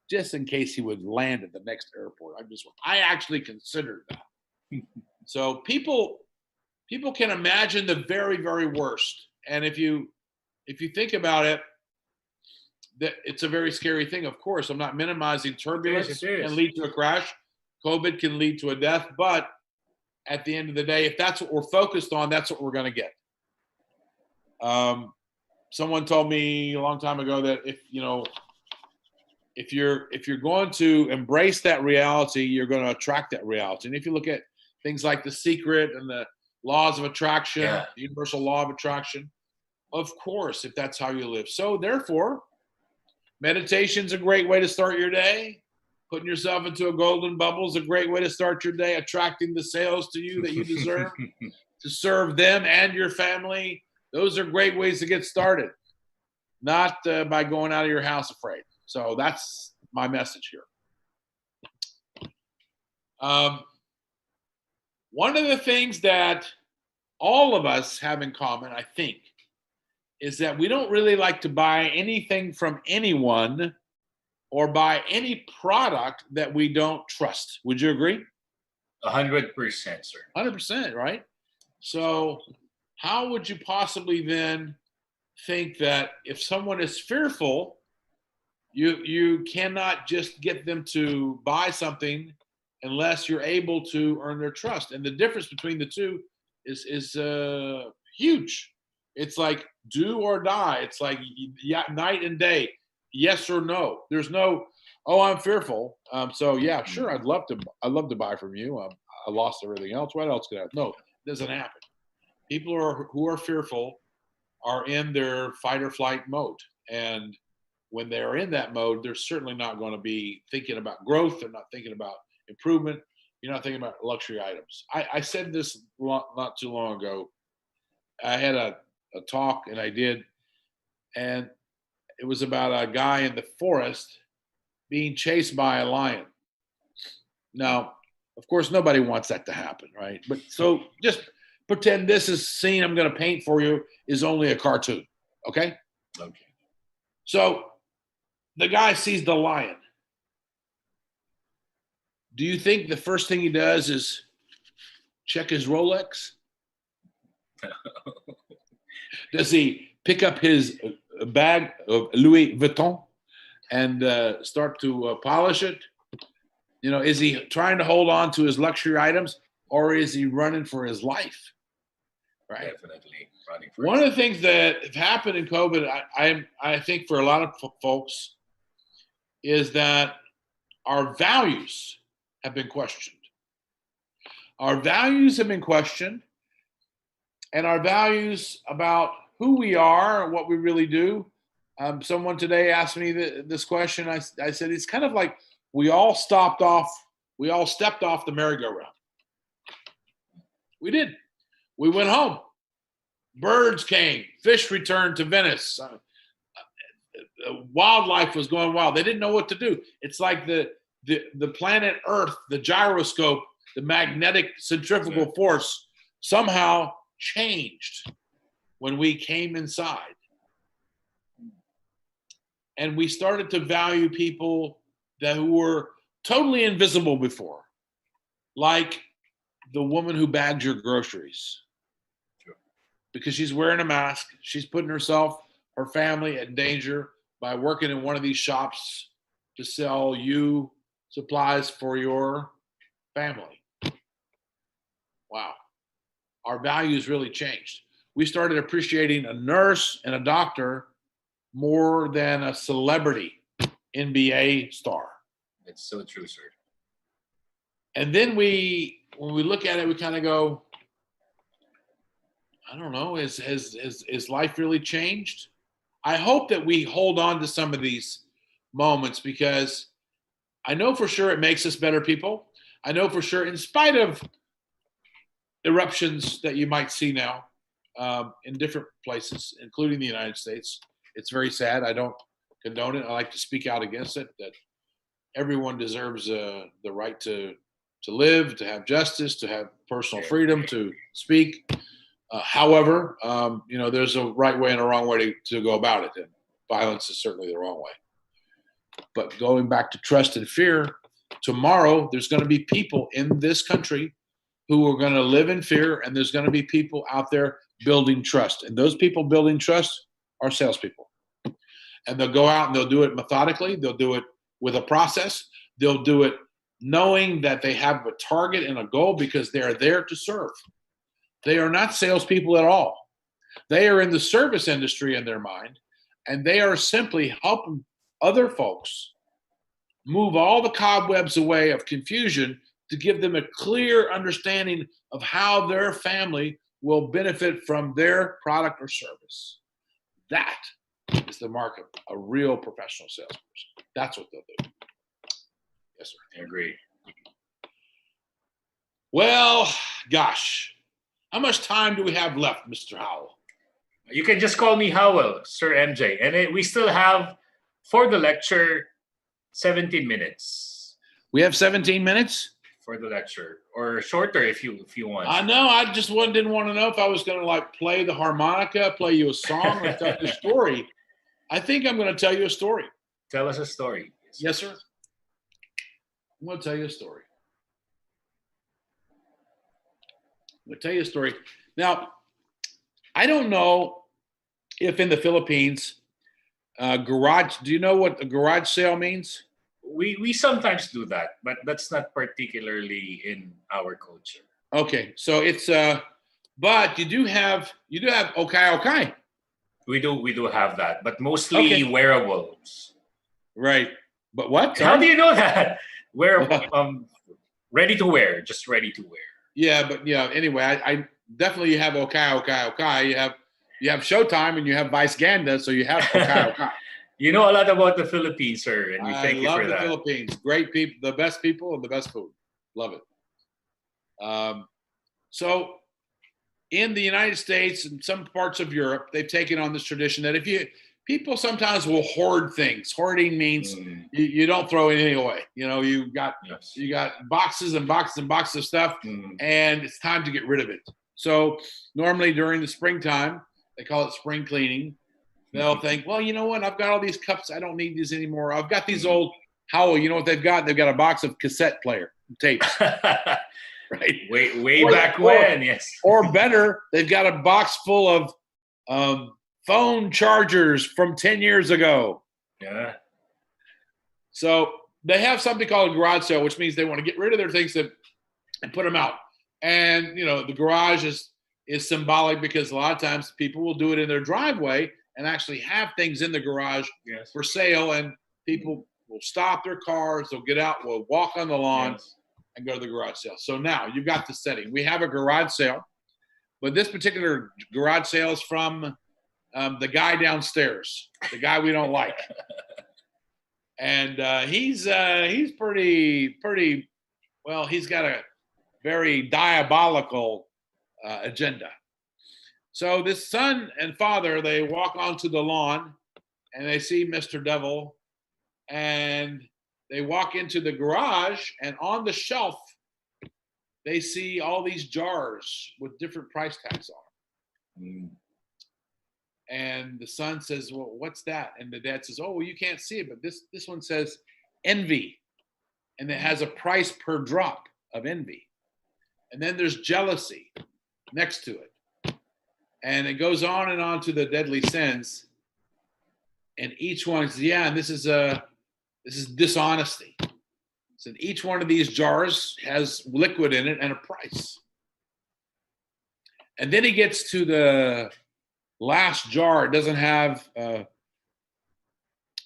just in case he would land at the next airport, I actually considered that. So people can imagine the very, very worst. And if you think about it, that it's a very scary thing. Of course, I'm not minimizing turbulence can lead to a crash. COVID can lead to a death, but at the end of the day, if that's what we're focused on, that's what we're going to get. Someone told me a long time ago that if you're going to embrace that reality, you're going to attract that reality. And if you look at things like The Secret and the laws of attraction, the universal law of attraction, of course, if that's how you live. So therefore, meditation's a great way to start your day. Putting yourself into a golden bubble is a great way to start your day. Attracting the sales to you that you deserve to serve them and your family. Those are great ways to get started. Not by going out of your house afraid. So that's my message here. One of the things that all of us have in common, I think, is that we don't really like to buy anything from anyone or buy any product that we don't trust. Would you agree? 100%, sir. 100%, right? So how would you possibly then think that if someone is fearful, you cannot just get them to buy something unless you're able to earn their trust? And the difference between the two is huge. It's like do or die. It's like night and day. Yes or no. There's no, oh, I'm fearful. So yeah, sure, I'd love to buy from you. I lost everything else. What else could I have? No, it doesn't happen. People who are fearful are in their fight or flight mode. And when they're in that mode, they're certainly not going to be thinking about growth. They're not thinking about improvement. You're not thinking about luxury items. I said this not too long ago. I had a talk and I did, and it was about a guy in the forest being chased by a lion. Now, of course, nobody wants that to happen, right? But so just pretend this is scene I'm going to paint for you is only a cartoon, okay? Okay. So the guy sees the lion. Do you think the first thing he does is check his Rolex? Does he pick up his bag of Louis Vuitton and start to polish it? You know, is he trying to hold on to his luxury items, or is he running for his life? Right. Definitely running for One of the things that have happened in COVID, I think for a lot of folks, is that our values have been questioned. Our values have been questioned, and our values about who we are and what we really do. Someone today asked me this question. I said, it's kind of like we all stepped off the merry-go-round. We did. We went home. Birds came. Fish returned to Venice. Wildlife was going wild. They didn't know what to do. It's like the planet Earth, the gyroscope, the magnetic centrifugal force somehow changed when we came inside. And we started to value people that were totally invisible before, like the woman who bagged your groceries. Because she's wearing a mask, she's putting herself, her family at danger by working in one of these shops to sell you supplies for your family. Wow. Our values really changed. We started appreciating a nurse and a doctor more than a celebrity NBA star. It's so true, sir. And then when we look at it, we kind of go, I don't know, has life really changed? I hope that we hold on to some of these moments, because I know for sure it makes us better people. I know for sure, in spite of eruptions that you might see now in different places, including the United States, it's very sad. I don't condone it. I like to speak out against it, that everyone deserves the right to live, to have justice, to have personal freedom, to speak. However, there's a right way and a wrong way to go about it, and violence is certainly the wrong way. But going back to trust and fear, tomorrow there's going to be people in this country who are going to live in fear, and there's going to be people out there building trust. And those people building trust are salespeople. And they'll go out and they'll do it methodically. They'll do it with a process. They'll do it knowing that they have a target and a goal, because they are there to serve. They are not salespeople at all. They are in the service industry in their mind, and they are simply helping other folks move all the cobwebs away of confusion to give them a clear understanding of how their family will benefit from their product or service. That is the mark of a real professional salesperson. That's what they'll do. Yes, sir. I agree. Well, gosh. How much time do we have left, Mr. Howell? You can just call me Howell, Sir MJ. And we still have, for the lecture, 17 minutes. We have 17 minutes? For the lecture. Or shorter if you want. I know. I just didn't want to know if I was going to play the harmonica, play you a song, or tell you a story. I think I'm going to tell you a story. Tell us a story. Yes, sir. I'm going to tell you a story. I'm going to tell you a story. Now, I don't know if in the Philippines, do you know what a garage sale means? We sometimes do that, but that's not particularly in our culture. Okay, so it's but you do have okay. We do have that, but mostly wearables. Right. But what? How do you know that? Ready to wear, just ready to wear. Yeah, but anyway, I definitely have okay. You have Showtime and you have Vice Ganda, so you have okay. You know a lot about the Philippines, sir, and we thank you for that. I love the Philippines. Great people, the best people, and the best food. Love it. So in the United States and some parts of Europe, they've taken on this tradition that people sometimes will hoard things. Hoarding means you don't throw anything away. You got boxes and boxes and boxes of stuff, and it's time to get rid of it. So normally during the springtime, they call it spring cleaning. They'll think, well, you know what? I've got all these cups. I don't need these anymore. I've got these old Howell. You know what they've got? They've got a box of cassette player. tapes. Right? Way back when, yes. Or better, they've got a box full of phone chargers from 10 years ago. Yeah. So they have something called a garage sale, which means they want to get rid of their things and put them out. And, the garage is symbolic because a lot of times people will do it in their driveway and actually have things in the garage for sale. And people will stop their cars, they'll get out, will walk on the lawn and go to the garage sale. So now you've got the setting. We have a garage sale, but this particular garage sale is from the guy downstairs, the guy we don't like. And he's pretty well, he's got a very diabolical agenda. So this son and father, they walk onto the lawn and they see Mr. Devil, and they walk into the garage, and on the shelf, they see all these jars with different price tags on them. And the son says, well, what's that? And the dad says, oh, well, you can't see it, but this one says envy. And it has a price per drop of envy. And then there's jealousy next to it. And it goes on and on to the deadly sins. And each one is, and this is dishonesty. So each one of these jars has liquid in it and a price. And then he gets to the last jar. It doesn't have a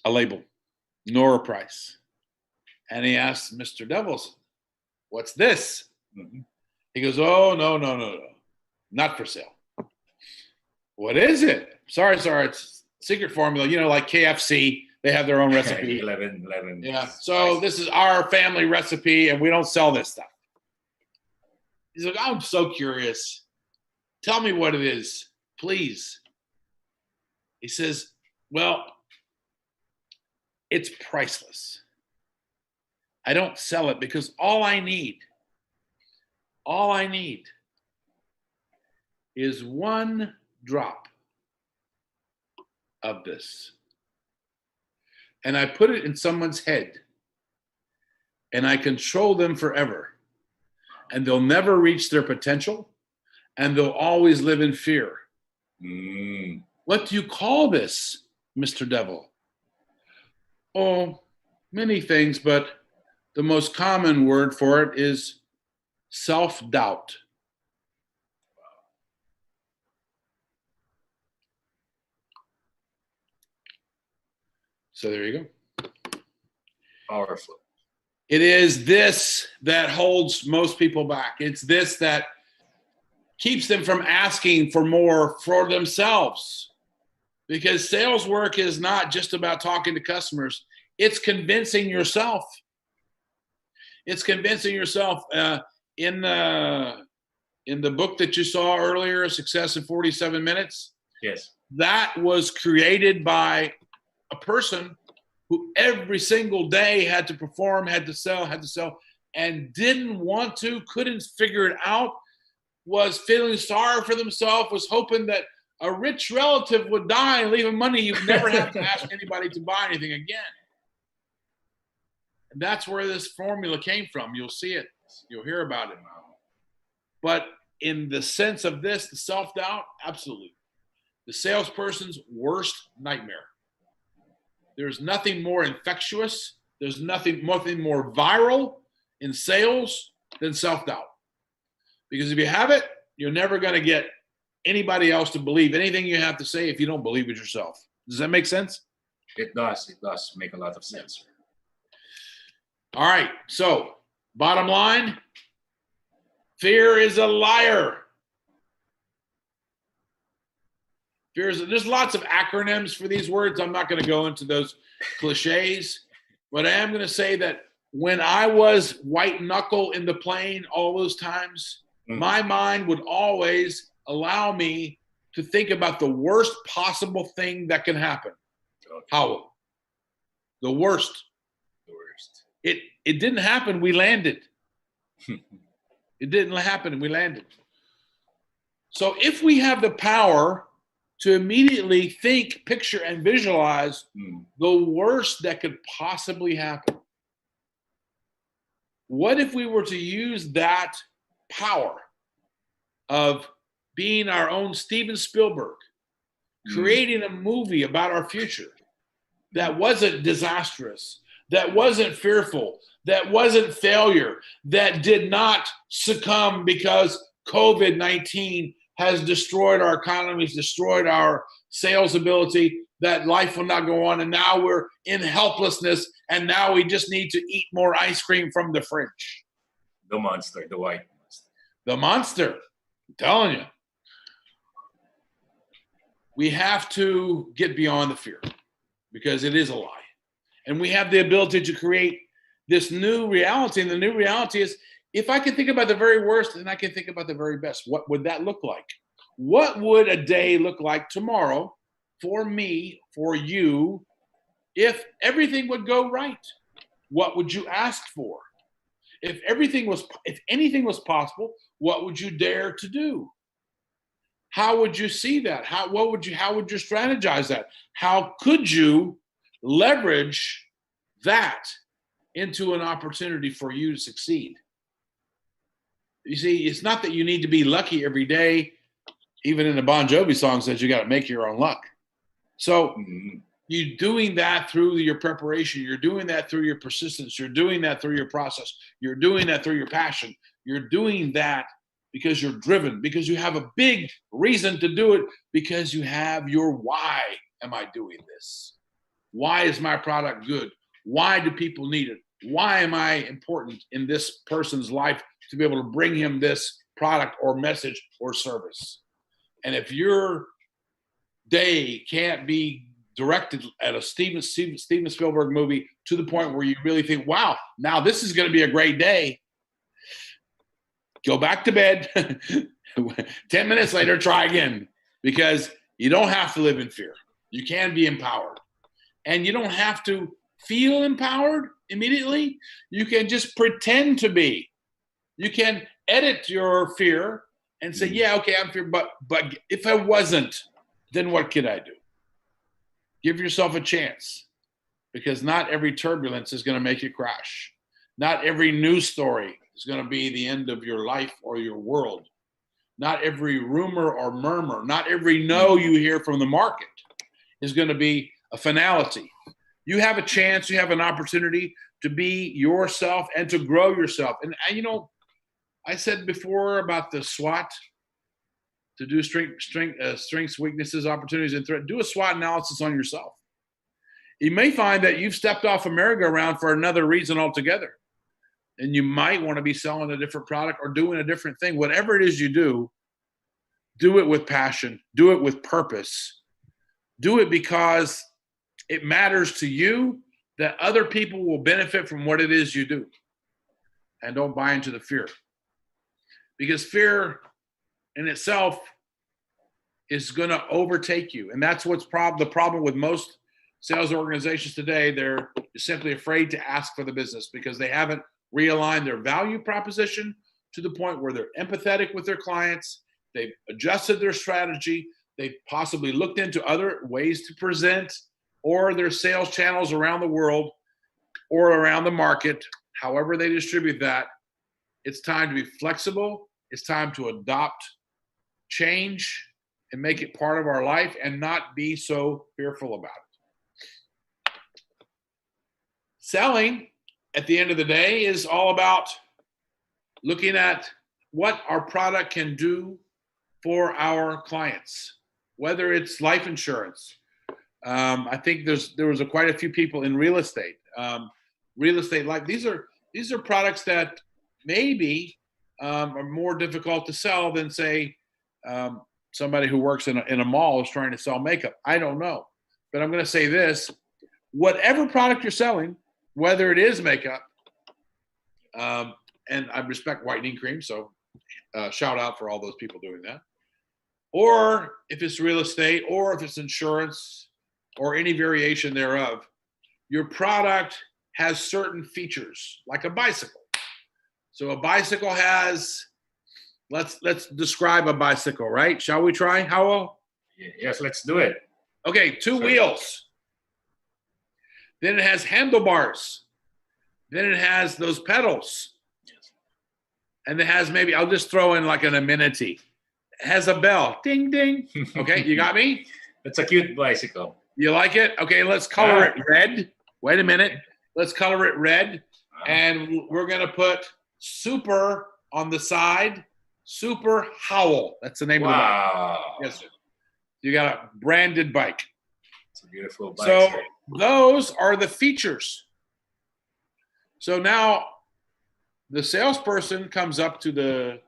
label nor a price. And he asks Mr. Devils, what's this? He goes, oh, no, not for sale. What is it? Sorry, it's secret formula. Like KFC, they have their own recipe. 11. Yeah. So this is our family recipe, and we don't sell this stuff. He's like, I'm so curious. Tell me what it is, please. He says, well, it's priceless. I don't sell it because all I need is one drop of this. And I put it in someone's head, and I control them forever. And they'll never reach their potential, and they'll always live in fear. What do you call this, Mr. Devil? Oh, many things, but the most common word for it is self-doubt. So there you go. Powerful. It is this that holds most people back. It's this that keeps them from asking for more for themselves. Because sales work is not just about talking to customers. It's convincing yourself. It's convincing yourself. In the book that you saw earlier, Success in 47 Minutes, yes, that was created by a person who every single day had to perform, had to sell, and didn't want to, couldn't figure it out, was feeling sorry for themselves, was hoping that a rich relative would die and leave him money. You would never have to ask anybody to buy anything again. And that's where this formula came from. You'll see it. You'll hear about it now. But in the sense of this, the self-doubt, absolutely. The salesperson's worst nightmare. There's nothing more infectious. There's nothing more viral in sales than self-doubt. Because if you have it, you're never going to get anybody else to believe anything you have to say if you don't believe it yourself. Does that make sense? It does. It does make a lot of sense. All right. So, bottom line, fear is a liar. There's lots of acronyms for these words. I'm not going to go into those cliches, but I am going to say that when I was white knuckle in the plane all those times, my mind would always allow me to think about the worst possible thing that can happen. Okay. How? The worst. The worst. It didn't happen. We landed. It didn't happen. We landed. So if we have the power to immediately think, picture, and visualize the worst that could possibly happen, What if we were to use that power of being our own Steven Spielberg, creating a movie about our future that wasn't disastrous, that wasn't fearful, that wasn't failure, that did not succumb because COVID-19 has destroyed our economies, destroyed our sales ability, that life will not go on, and now we're in helplessness, and now we just need to eat more ice cream from the fridge. The monster, the white monster. The monster, I'm telling you. We have to get beyond the fear because it is a lie. And we have the ability to create this new reality. And the new reality is, if I can think about the very worst and I can think about the very best, what would that look like? What would a day look like tomorrow for me, for you, if everything would go right? What would you ask for? If anything was possible, what would you dare to do? How would you see that? How would you strategize that? How could you leverage that into an opportunity for you to succeed? You see, it's not that you need to be lucky every day. Even in the Bon Jovi song says you got to make your own luck. So you're doing that through your preparation. You're doing that through your persistence. You're doing that through your process. You're doing that through your passion. You're doing that because you're driven, because you have a big reason to do it, because you have your why am I doing this? Why is my product good? Why do people need it? Why am I important in this person's life to be able to bring him this product or message or service? And if your day can't be directed at a Steven Spielberg movie to the point where you really think, wow, now this is going to be a great day, go back to bed. 10 minutes later, try again, because you don't have to live in fear. You can be empowered. And you don't have to feel empowered immediately. You can just pretend to be. You can edit your fear and say, yeah, okay, I'm fear, but if I wasn't, then what could I do? Give yourself a chance, because not every turbulence is going to make you crash. Not every news story is going to be the end of your life or your world. Not every rumor or murmur, not every no you hear from the market is going to be a finality. You have a chance, you have an opportunity to be yourself and to grow yourself. And you know, I said before about the SWOT, to do strengths, weaknesses, opportunities, and threat. Do a SWOT analysis on yourself. You may find that you've stepped off a merry-go-round for another reason altogether. And you might want to be selling a different product or doing a different thing. Whatever it is you do it with passion. Do it with purpose. Do it because it matters to you that other people will benefit from what it is you do. And don't buy into the fear. Because fear in itself is going to overtake you. And that's what's the problem with most sales organizations today. They're simply afraid to ask for the business because they haven't realigned their value proposition to the point where they're empathetic with their clients. They've adjusted their strategy. They've possibly looked into other ways to present or their sales channels around the world or around the market, however they distribute that. It's time to be flexible. It's time to adopt change and make it part of our life and not be so fearful about it. Selling, at the end of the day, is all about looking at what our product can do for our clients, whether it's life insurance. I think there was quite a few people in real estate. Real estate life. These are products that maybe are more difficult to sell than, say, somebody who works in a mall is trying to sell makeup. I don't know. But I'm going to say this. Whatever product you're selling, whether it is makeup, and I respect whitening cream, so shout out for all those people doing that. Or if it's real estate, or if it's insurance, or any variation thereof, your product has certain features, like a bicycle. So a bicycle has, let's describe a bicycle, right? Shall we try, Howell? Yes, let's do it. Okay, two wheels. Then it has handlebars. Then it has those pedals. and it has maybe, I'll just throw in like an amenity. It has a bell. Ding, ding. Okay, you got me? That's a cute bicycle. You like it? Okay, let's color it red. Wait a minute. Let's color it red. And we're going to put super on the side. Super Howl. That's the name of the bike. Yes, sir. You got a branded bike. It's a beautiful bike. So those are the features. So now the salesperson comes up to the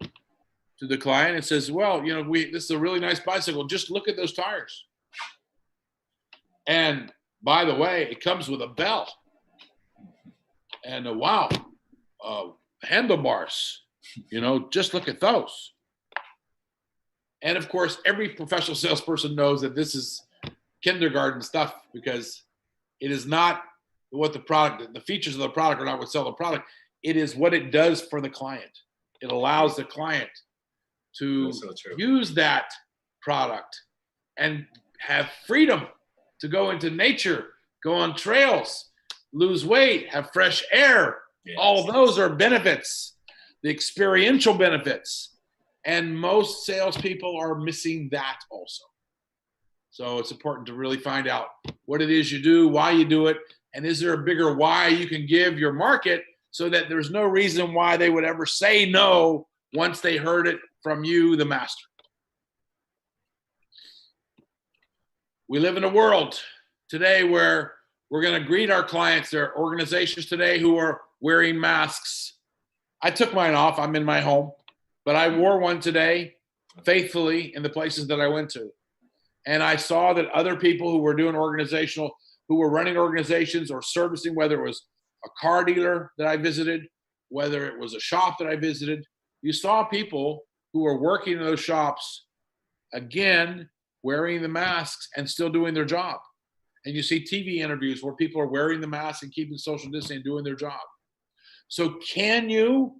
client and says, well, this is a really nice bicycle. Just look at those tires. And by the way, it comes with a bell. And wow, handlebars. Just look at those. And of course, every professional salesperson knows that this is kindergarten stuff, because it is not what the features of the product are not what sell the product. It is what it does for the client. It allows the client to use that product and have freedom to go into nature, go on trails, lose weight, have fresh air. Yes. All those are benefits, the experiential benefits. And most salespeople are missing that also. So it's important to really find out what it is you do, why you do it, and is there a bigger why you can give your market so that there's no reason why they would ever say no once they heard it from you, the master. We live in a world today where we're going to greet our clients. There are organizations today who are wearing masks. I took mine off. I'm in my home, but I wore one today faithfully in the places that I went to. And I saw that other people who were doing who were running organizations or servicing, whether it was a car dealer that I visited, whether it was a shop that I visited, you saw people who were working in those shops, again, wearing the masks and still doing their job. And you see TV interviews where people are wearing the mask and keeping social distancing and doing their job. So can you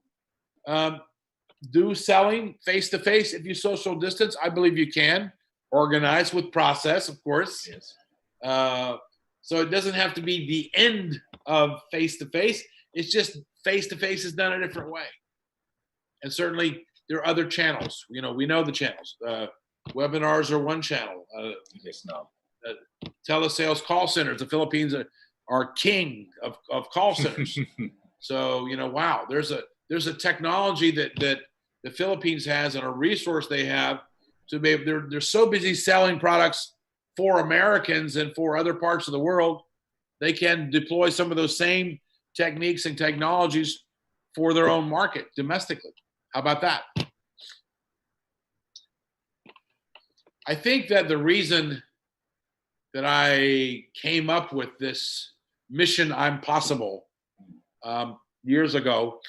do selling face-to-face if you social distance? I believe you can. Organized with process, of course. Yes. So it doesn't have to be the end of face-to-face. It's just face-to-face is done a different way. And certainly there are other channels. We know the channels. Webinars are one channel. Yes, no. Telesales call centers. The Philippines are king of call centers. So, wow, there's a technology that the Philippines has and a resource they have to be able, they're so busy selling products for Americans and for other parts of the world, they can deploy some of those same techniques and technologies for their own market domestically. How about that? I think that the reason that I came up with this mission I'm possible years ago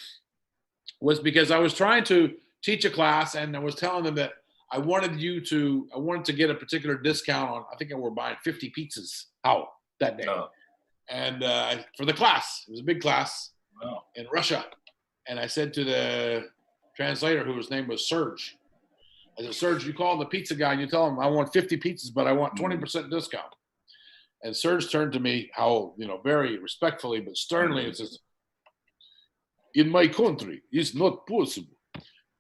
was because I was trying to teach a class and I was telling them that I wanted to get a particular discount on, I think we were buying 50 pizzas out that day. Oh. And for the class, it was a big class in Russia. And I said to the translator, whose name was Serge, I said, Serge, you call the pizza guy and you tell him I want 50 pizzas, but I want 20% discount. And Serge turned to me, very respectfully but sternly, and says, in my country, it's not possible.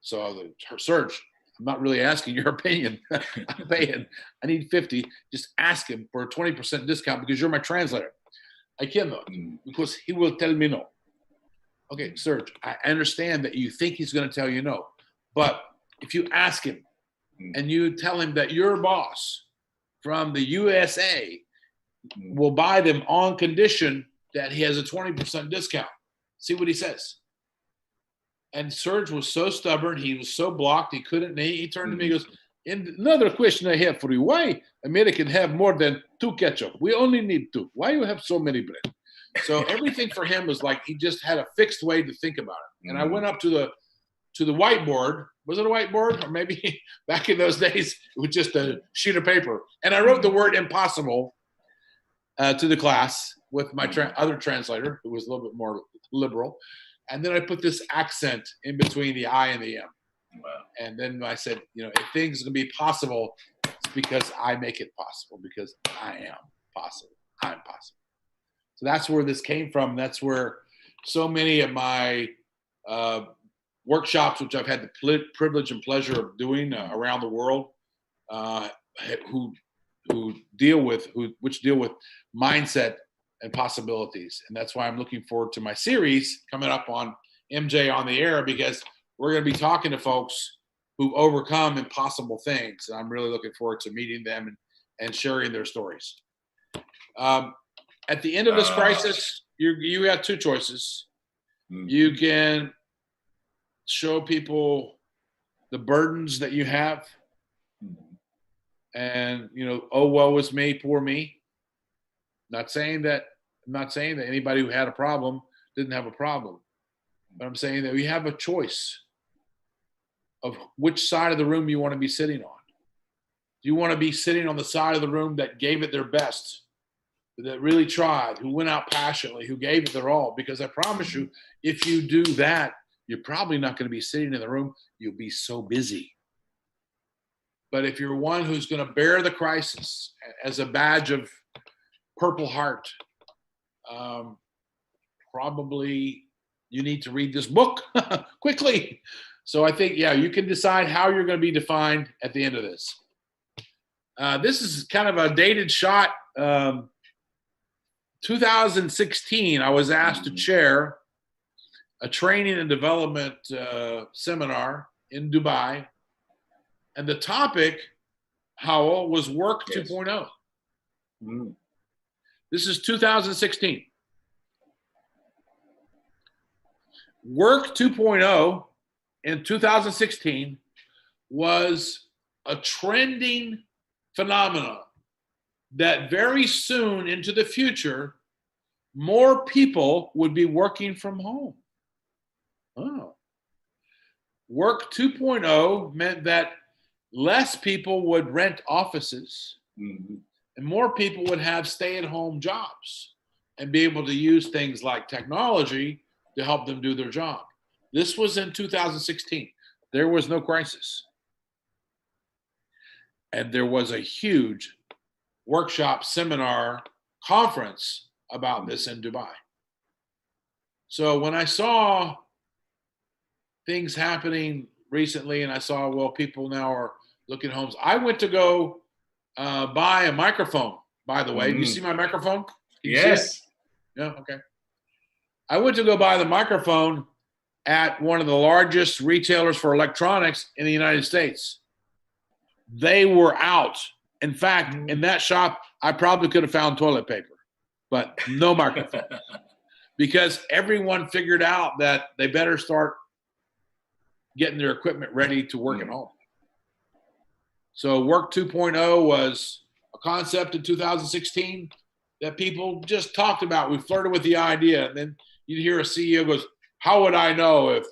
So Serge, I'm not really asking your opinion. I'm paying. I need 50. Just ask him for a 20% discount because you're my translator. I cannot because he will tell me no. Okay, Serge, I understand that you think he's going to tell you no. But if you ask him and you tell him that your boss from the USA will buy them on condition that he has a 20% discount, see what he says. And Serge was so stubborn. He was so blocked. He couldn't. He turned to me and goes, another question I have for you. Why American have more than 2 ketchup? We only need 2. Why you have so many bread? So everything for him was like he just had a fixed way to think about it. And I went up to the whiteboard. Was it a whiteboard? Or maybe back in those days, it was just a sheet of paper. And I wrote the word impossible to the class with my other translator, who was a little bit more liberal. And then I put this accent in between the I and the M. Wow. And then I said, if things are going to be possible, it's because I make it possible, because I am possible. I'm possible. So that's where this came from. That's where so many of my workshops, which I've had the privilege and pleasure of doing around the world, which deal with mindset and possibilities. And that's why I'm looking forward to my series coming up on MJ on the Air, because we're going to be talking to folks who've overcome impossible things. And I'm really looking forward to meeting them and sharing their stories. At the end of this crisis, you have two choices. Mm-hmm. You can show people the burdens that you have, and oh, woe is me, poor me. I'm not saying that anybody who had a problem didn't have a problem, but I'm saying that we have a choice of which side of the room you want to be sitting on. Do you want to be sitting on the side of the room that gave it their best, that really tried, who went out passionately, who gave it their all? Because I promise you, if you do that, you're probably not going to be sitting in the room. You'll be so busy. But if you're one who's going to bear the crisis as a badge of Purple Heart, probably you need to read this book quickly. So I think, you can decide how you're going to be defined at the end of this. This is kind of a dated shot. 2016, I was asked to chair a training and development seminar in Dubai. And the topic, Howell, was Work 2.0. Mm. This is 2016. Work 2.0 in 2016 was a trending phenomenon that very soon into the future, more people would be working from home. Oh. Work 2.0 meant that less people would rent offices, mm-hmm. and more people would have stay-at-home jobs and be able to use things like technology to help them do their job. This was in 2016. There was no crisis. And there was a huge workshop, seminar, conference about this in Dubai. So when I saw things happening recently and I saw, people now are looking at homes, I went to go buy a microphone, by the way. Do you see my microphone? Yes. Yeah, okay. I went to go buy the microphone at one of the largest retailers for electronics in the United States. They were out. In fact, in that shop, I probably could have found toilet paper, but no microphone. Because everyone figured out that they better start getting their equipment ready to work at home. So Work 2.0 was a concept in 2016 that people just talked about. We flirted with the idea, and then you'd hear a CEO goes, how would I know if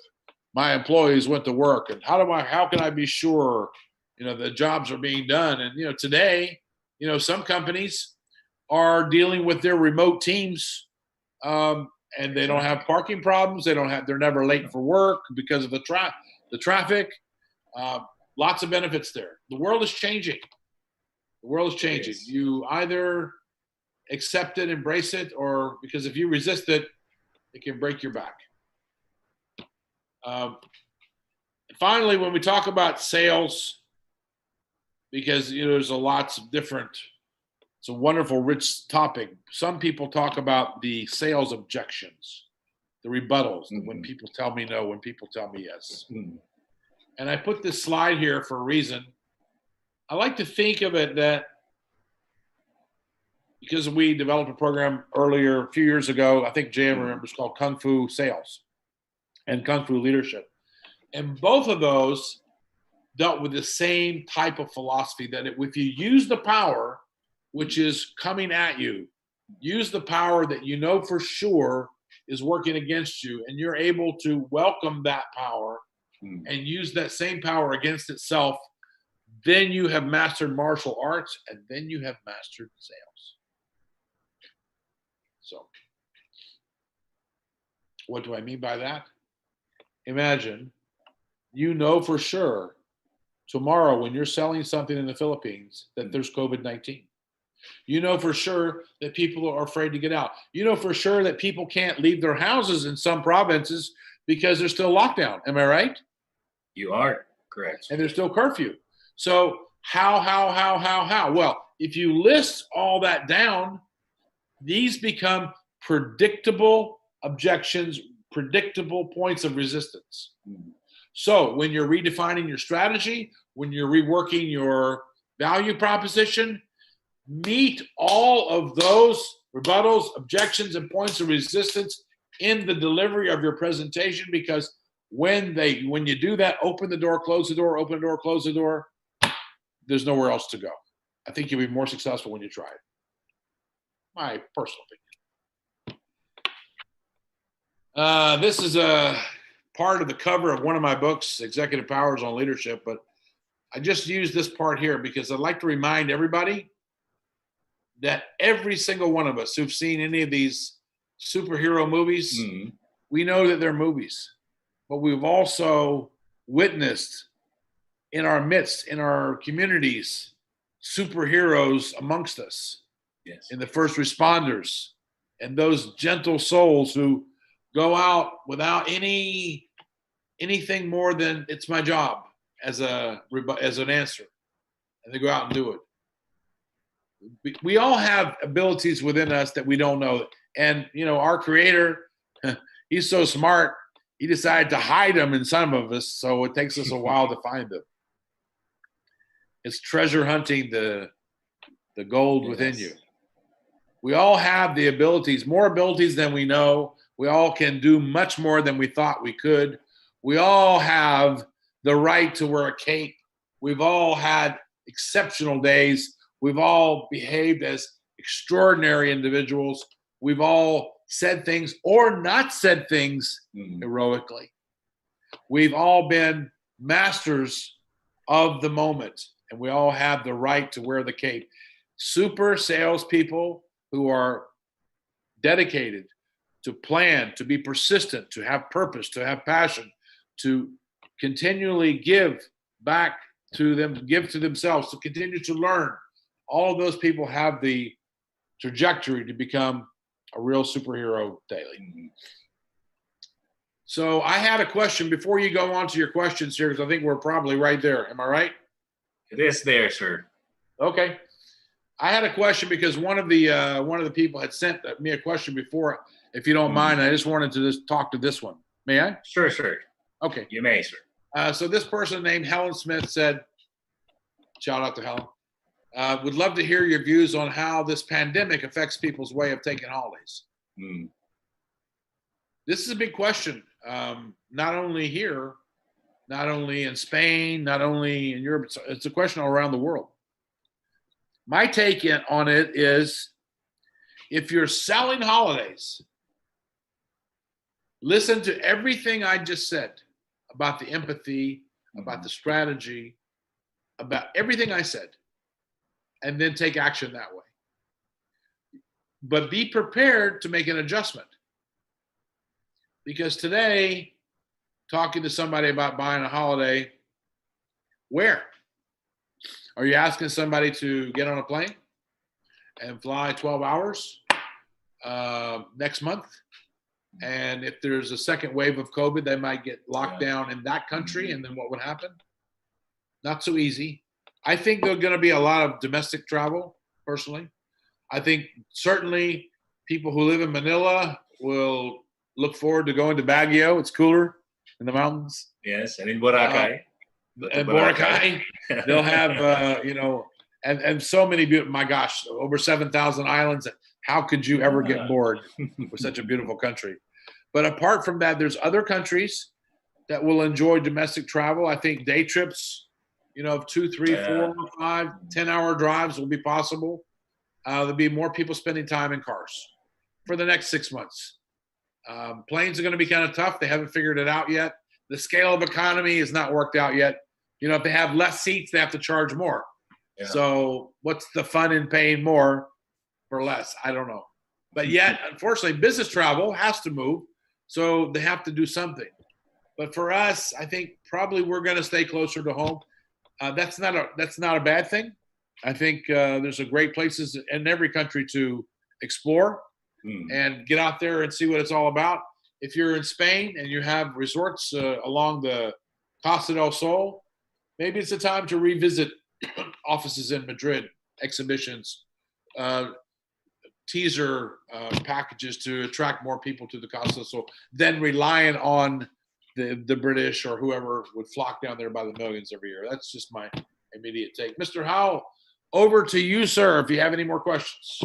my employees went to work? And how can I be sure, the jobs are being done? And, today, some companies are dealing with their remote teams, and they don't have parking problems. They're never late for work because of the traffic. Lots of benefits there. The world is changing. Yes. You either accept it, embrace it, or because if you resist it, it can break your back. Finally, when we talk about sales, because there's lots of different, it's a wonderful, rich topic. Some people talk about the sales objections, the rebuttals, mm-hmm. when people tell me no, when people tell me yes. Mm-hmm. And I put this slide here for a reason. I like to think of it that because we developed a program earlier, a few years ago, I think JM remembers, called Kung Fu Sales and Kung Fu Leadership. And both of those dealt with the same type of philosophy, that if you use the power which is coming at you, use the power that you know for sure is working against you, and you're able to welcome that power and use that same power against itself, then you have mastered martial arts, and then you have mastered sales. So, what do I mean by that? Imagine, for sure tomorrow when you're selling something in the Philippines that there's COVID-19. For sure that people are afraid to get out. For sure that people can't leave their houses in some provinces because there's still lockdown. Am I right? You are correct. And there's still curfew. So how? Well, if you list all that down, these become predictable objections, predictable points of resistance. So when you're redefining your strategy, when you're reworking your value proposition, meet all of those rebuttals, objections, and points of resistance in the delivery of your presentation, because when you do that, open the door, close the door, open the door, close the door, there's nowhere else to go. I think you'll be more successful when you try it. My personal opinion. This is a part of the cover of one of my books, Executive Powers on Leadership, but I just use this part here because I'd like to remind everybody that every single one of us who've seen any of these superhero movies, we know that they're movies, but we've also witnessed in our midst, in our communities, superheroes amongst us. Yes. In the first responders and those gentle souls who go out without anything more than it's my job as an answer, and they go out and do it. We all have abilities within us that we don't know, and our Creator, he's so smart, he decided to hide them in some of us, so it takes us a while to find them. It's treasure hunting the gold within you. We all have the abilities, more abilities than we know. We all can do much more than we thought we could. We all have the right to wear a cape. We've all had exceptional days. We've all behaved as extraordinary individuals. We've all said things or not said things heroically. We've all been masters of the moment, and we all have the right to wear the cape. Super salespeople who are dedicated to plan, to be persistent, to have purpose, to have passion, to continually give back to them, give to themselves, to continue to learn. All of those people have the trajectory to become a real superhero daily. So I had a question before you go on to your questions here, because I think we're probably right there. Am I right? It is there, sir. Okay. I had a question because one of the people had sent me a question before. If you don't mind, I just wanted to just talk to this one. May I? Sure, sir. Okay. You may, sir. So this person named Helen Smith said, shout out to Helen, would love to hear your views on how this pandemic affects people's way of taking holidays. This is a big question, not only here, not only in Spain, not only in Europe, it's a question all around the world. My take on it is, if you're selling holidays, listen to everything I just said about the empathy, about the strategy, about everything I said, and then take action that way. But be prepared to make an adjustment. Because today, talking to somebody about buying a holiday, where? Are you asking somebody to get on a plane and fly 12 hours next month? And if there's a second wave of COVID, they might get locked down in that country. And then what would happen? Not so easy. I think there's going to be a lot of domestic travel, personally. I think certainly people who live in Manila will look forward to going to Baguio. It's cooler in the mountains. Yes, and in Boracay. And Boracay, they'll have, and so many beautiful, my gosh, over 7,000 islands. How could you ever get bored with such a beautiful country? But apart from that, there's other countries that will enjoy domestic travel. I think day trips, of 2, 3, 4, 5, 10-hour drives will be possible. There'll be more people spending time in cars for the next 6 months. Planes are going to be kind of tough. They haven't figured it out yet. The scale of economy is not worked out yet. If they have less seats, they have to charge more. Yeah. So what's the fun in paying more for less? I don't know. But yet, unfortunately, business travel has to move. So they have to do something. But for us, I think probably we're going to stay closer to home. That's not a bad thing. I think there's a great places in every country to explore and get out there and see what it's all about. if you're in Spain and you have resorts along the Costa del Sol, maybe it's a time to revisit offices in Madrid, exhibitions, teaser packages to attract more people to the Costa del Sol, than relying on the British or whoever would flock down there by the millions every year. That's just my immediate take. Mr. Howell, over to you, sir, if you have any more questions.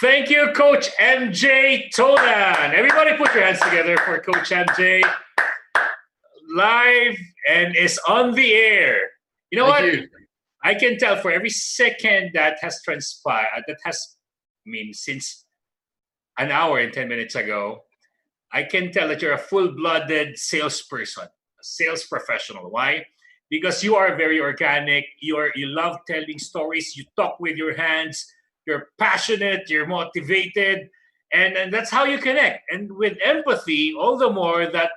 Thank you, Coach MJ Tolan. Everybody put your hands together for Coach MJ. Live and is on the air. You know Thank what? you. I can tell for every second that has transpired, since an hour and 10 minutes ago, I can tell that you're a full-blooded salesperson, a sales professional. Why? Because you are very organic. You love telling stories. You talk with your hands. You're passionate. You're motivated. And that's how you connect. And with empathy, all the more that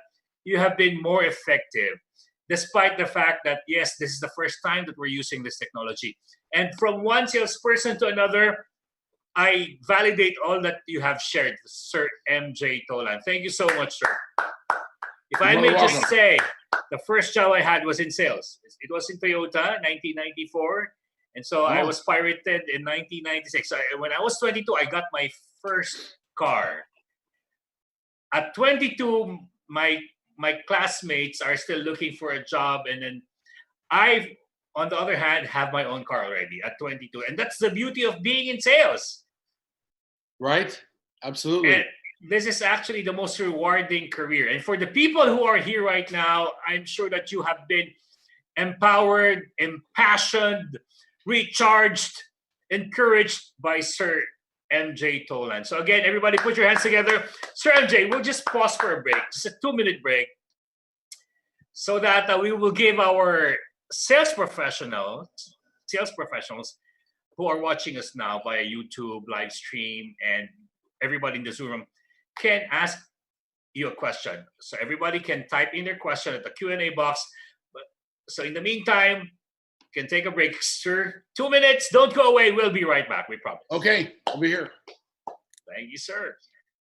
you have been more effective, despite the fact that, yes, this is the first time that we're using this technology. And from one salesperson to another, I validate all that you have shared, Sir MJ Tolan. Thank you so much, sir. If I may just say, the first job I had was in sales. It was in Toyota, 1994. And so I was pirated in 1996. When I was 22, I got my first car. At 22, my classmates are still looking for a job. And then I, on the other hand, have my own car already at 22. And that's the beauty of being in sales. Right? Absolutely. And this is actually the most rewarding career. And for the people who are here right now, I'm sure that you have been empowered, impassioned, recharged, encouraged by Sir MJ Tolan. So again, everybody put your hands together. Sir MJ, we'll just pause for a break, just a 2-minute break, so that we will give our sales professionals who are watching us now via YouTube, live stream, and everybody in the Zoom room can ask you a question. So everybody can type in their question at the Q&A box. So in the meantime, you can take a break, sir. 2 minutes. Don't go away. We'll be right back. We promise. Okay. I'll be here. Thank you, sir.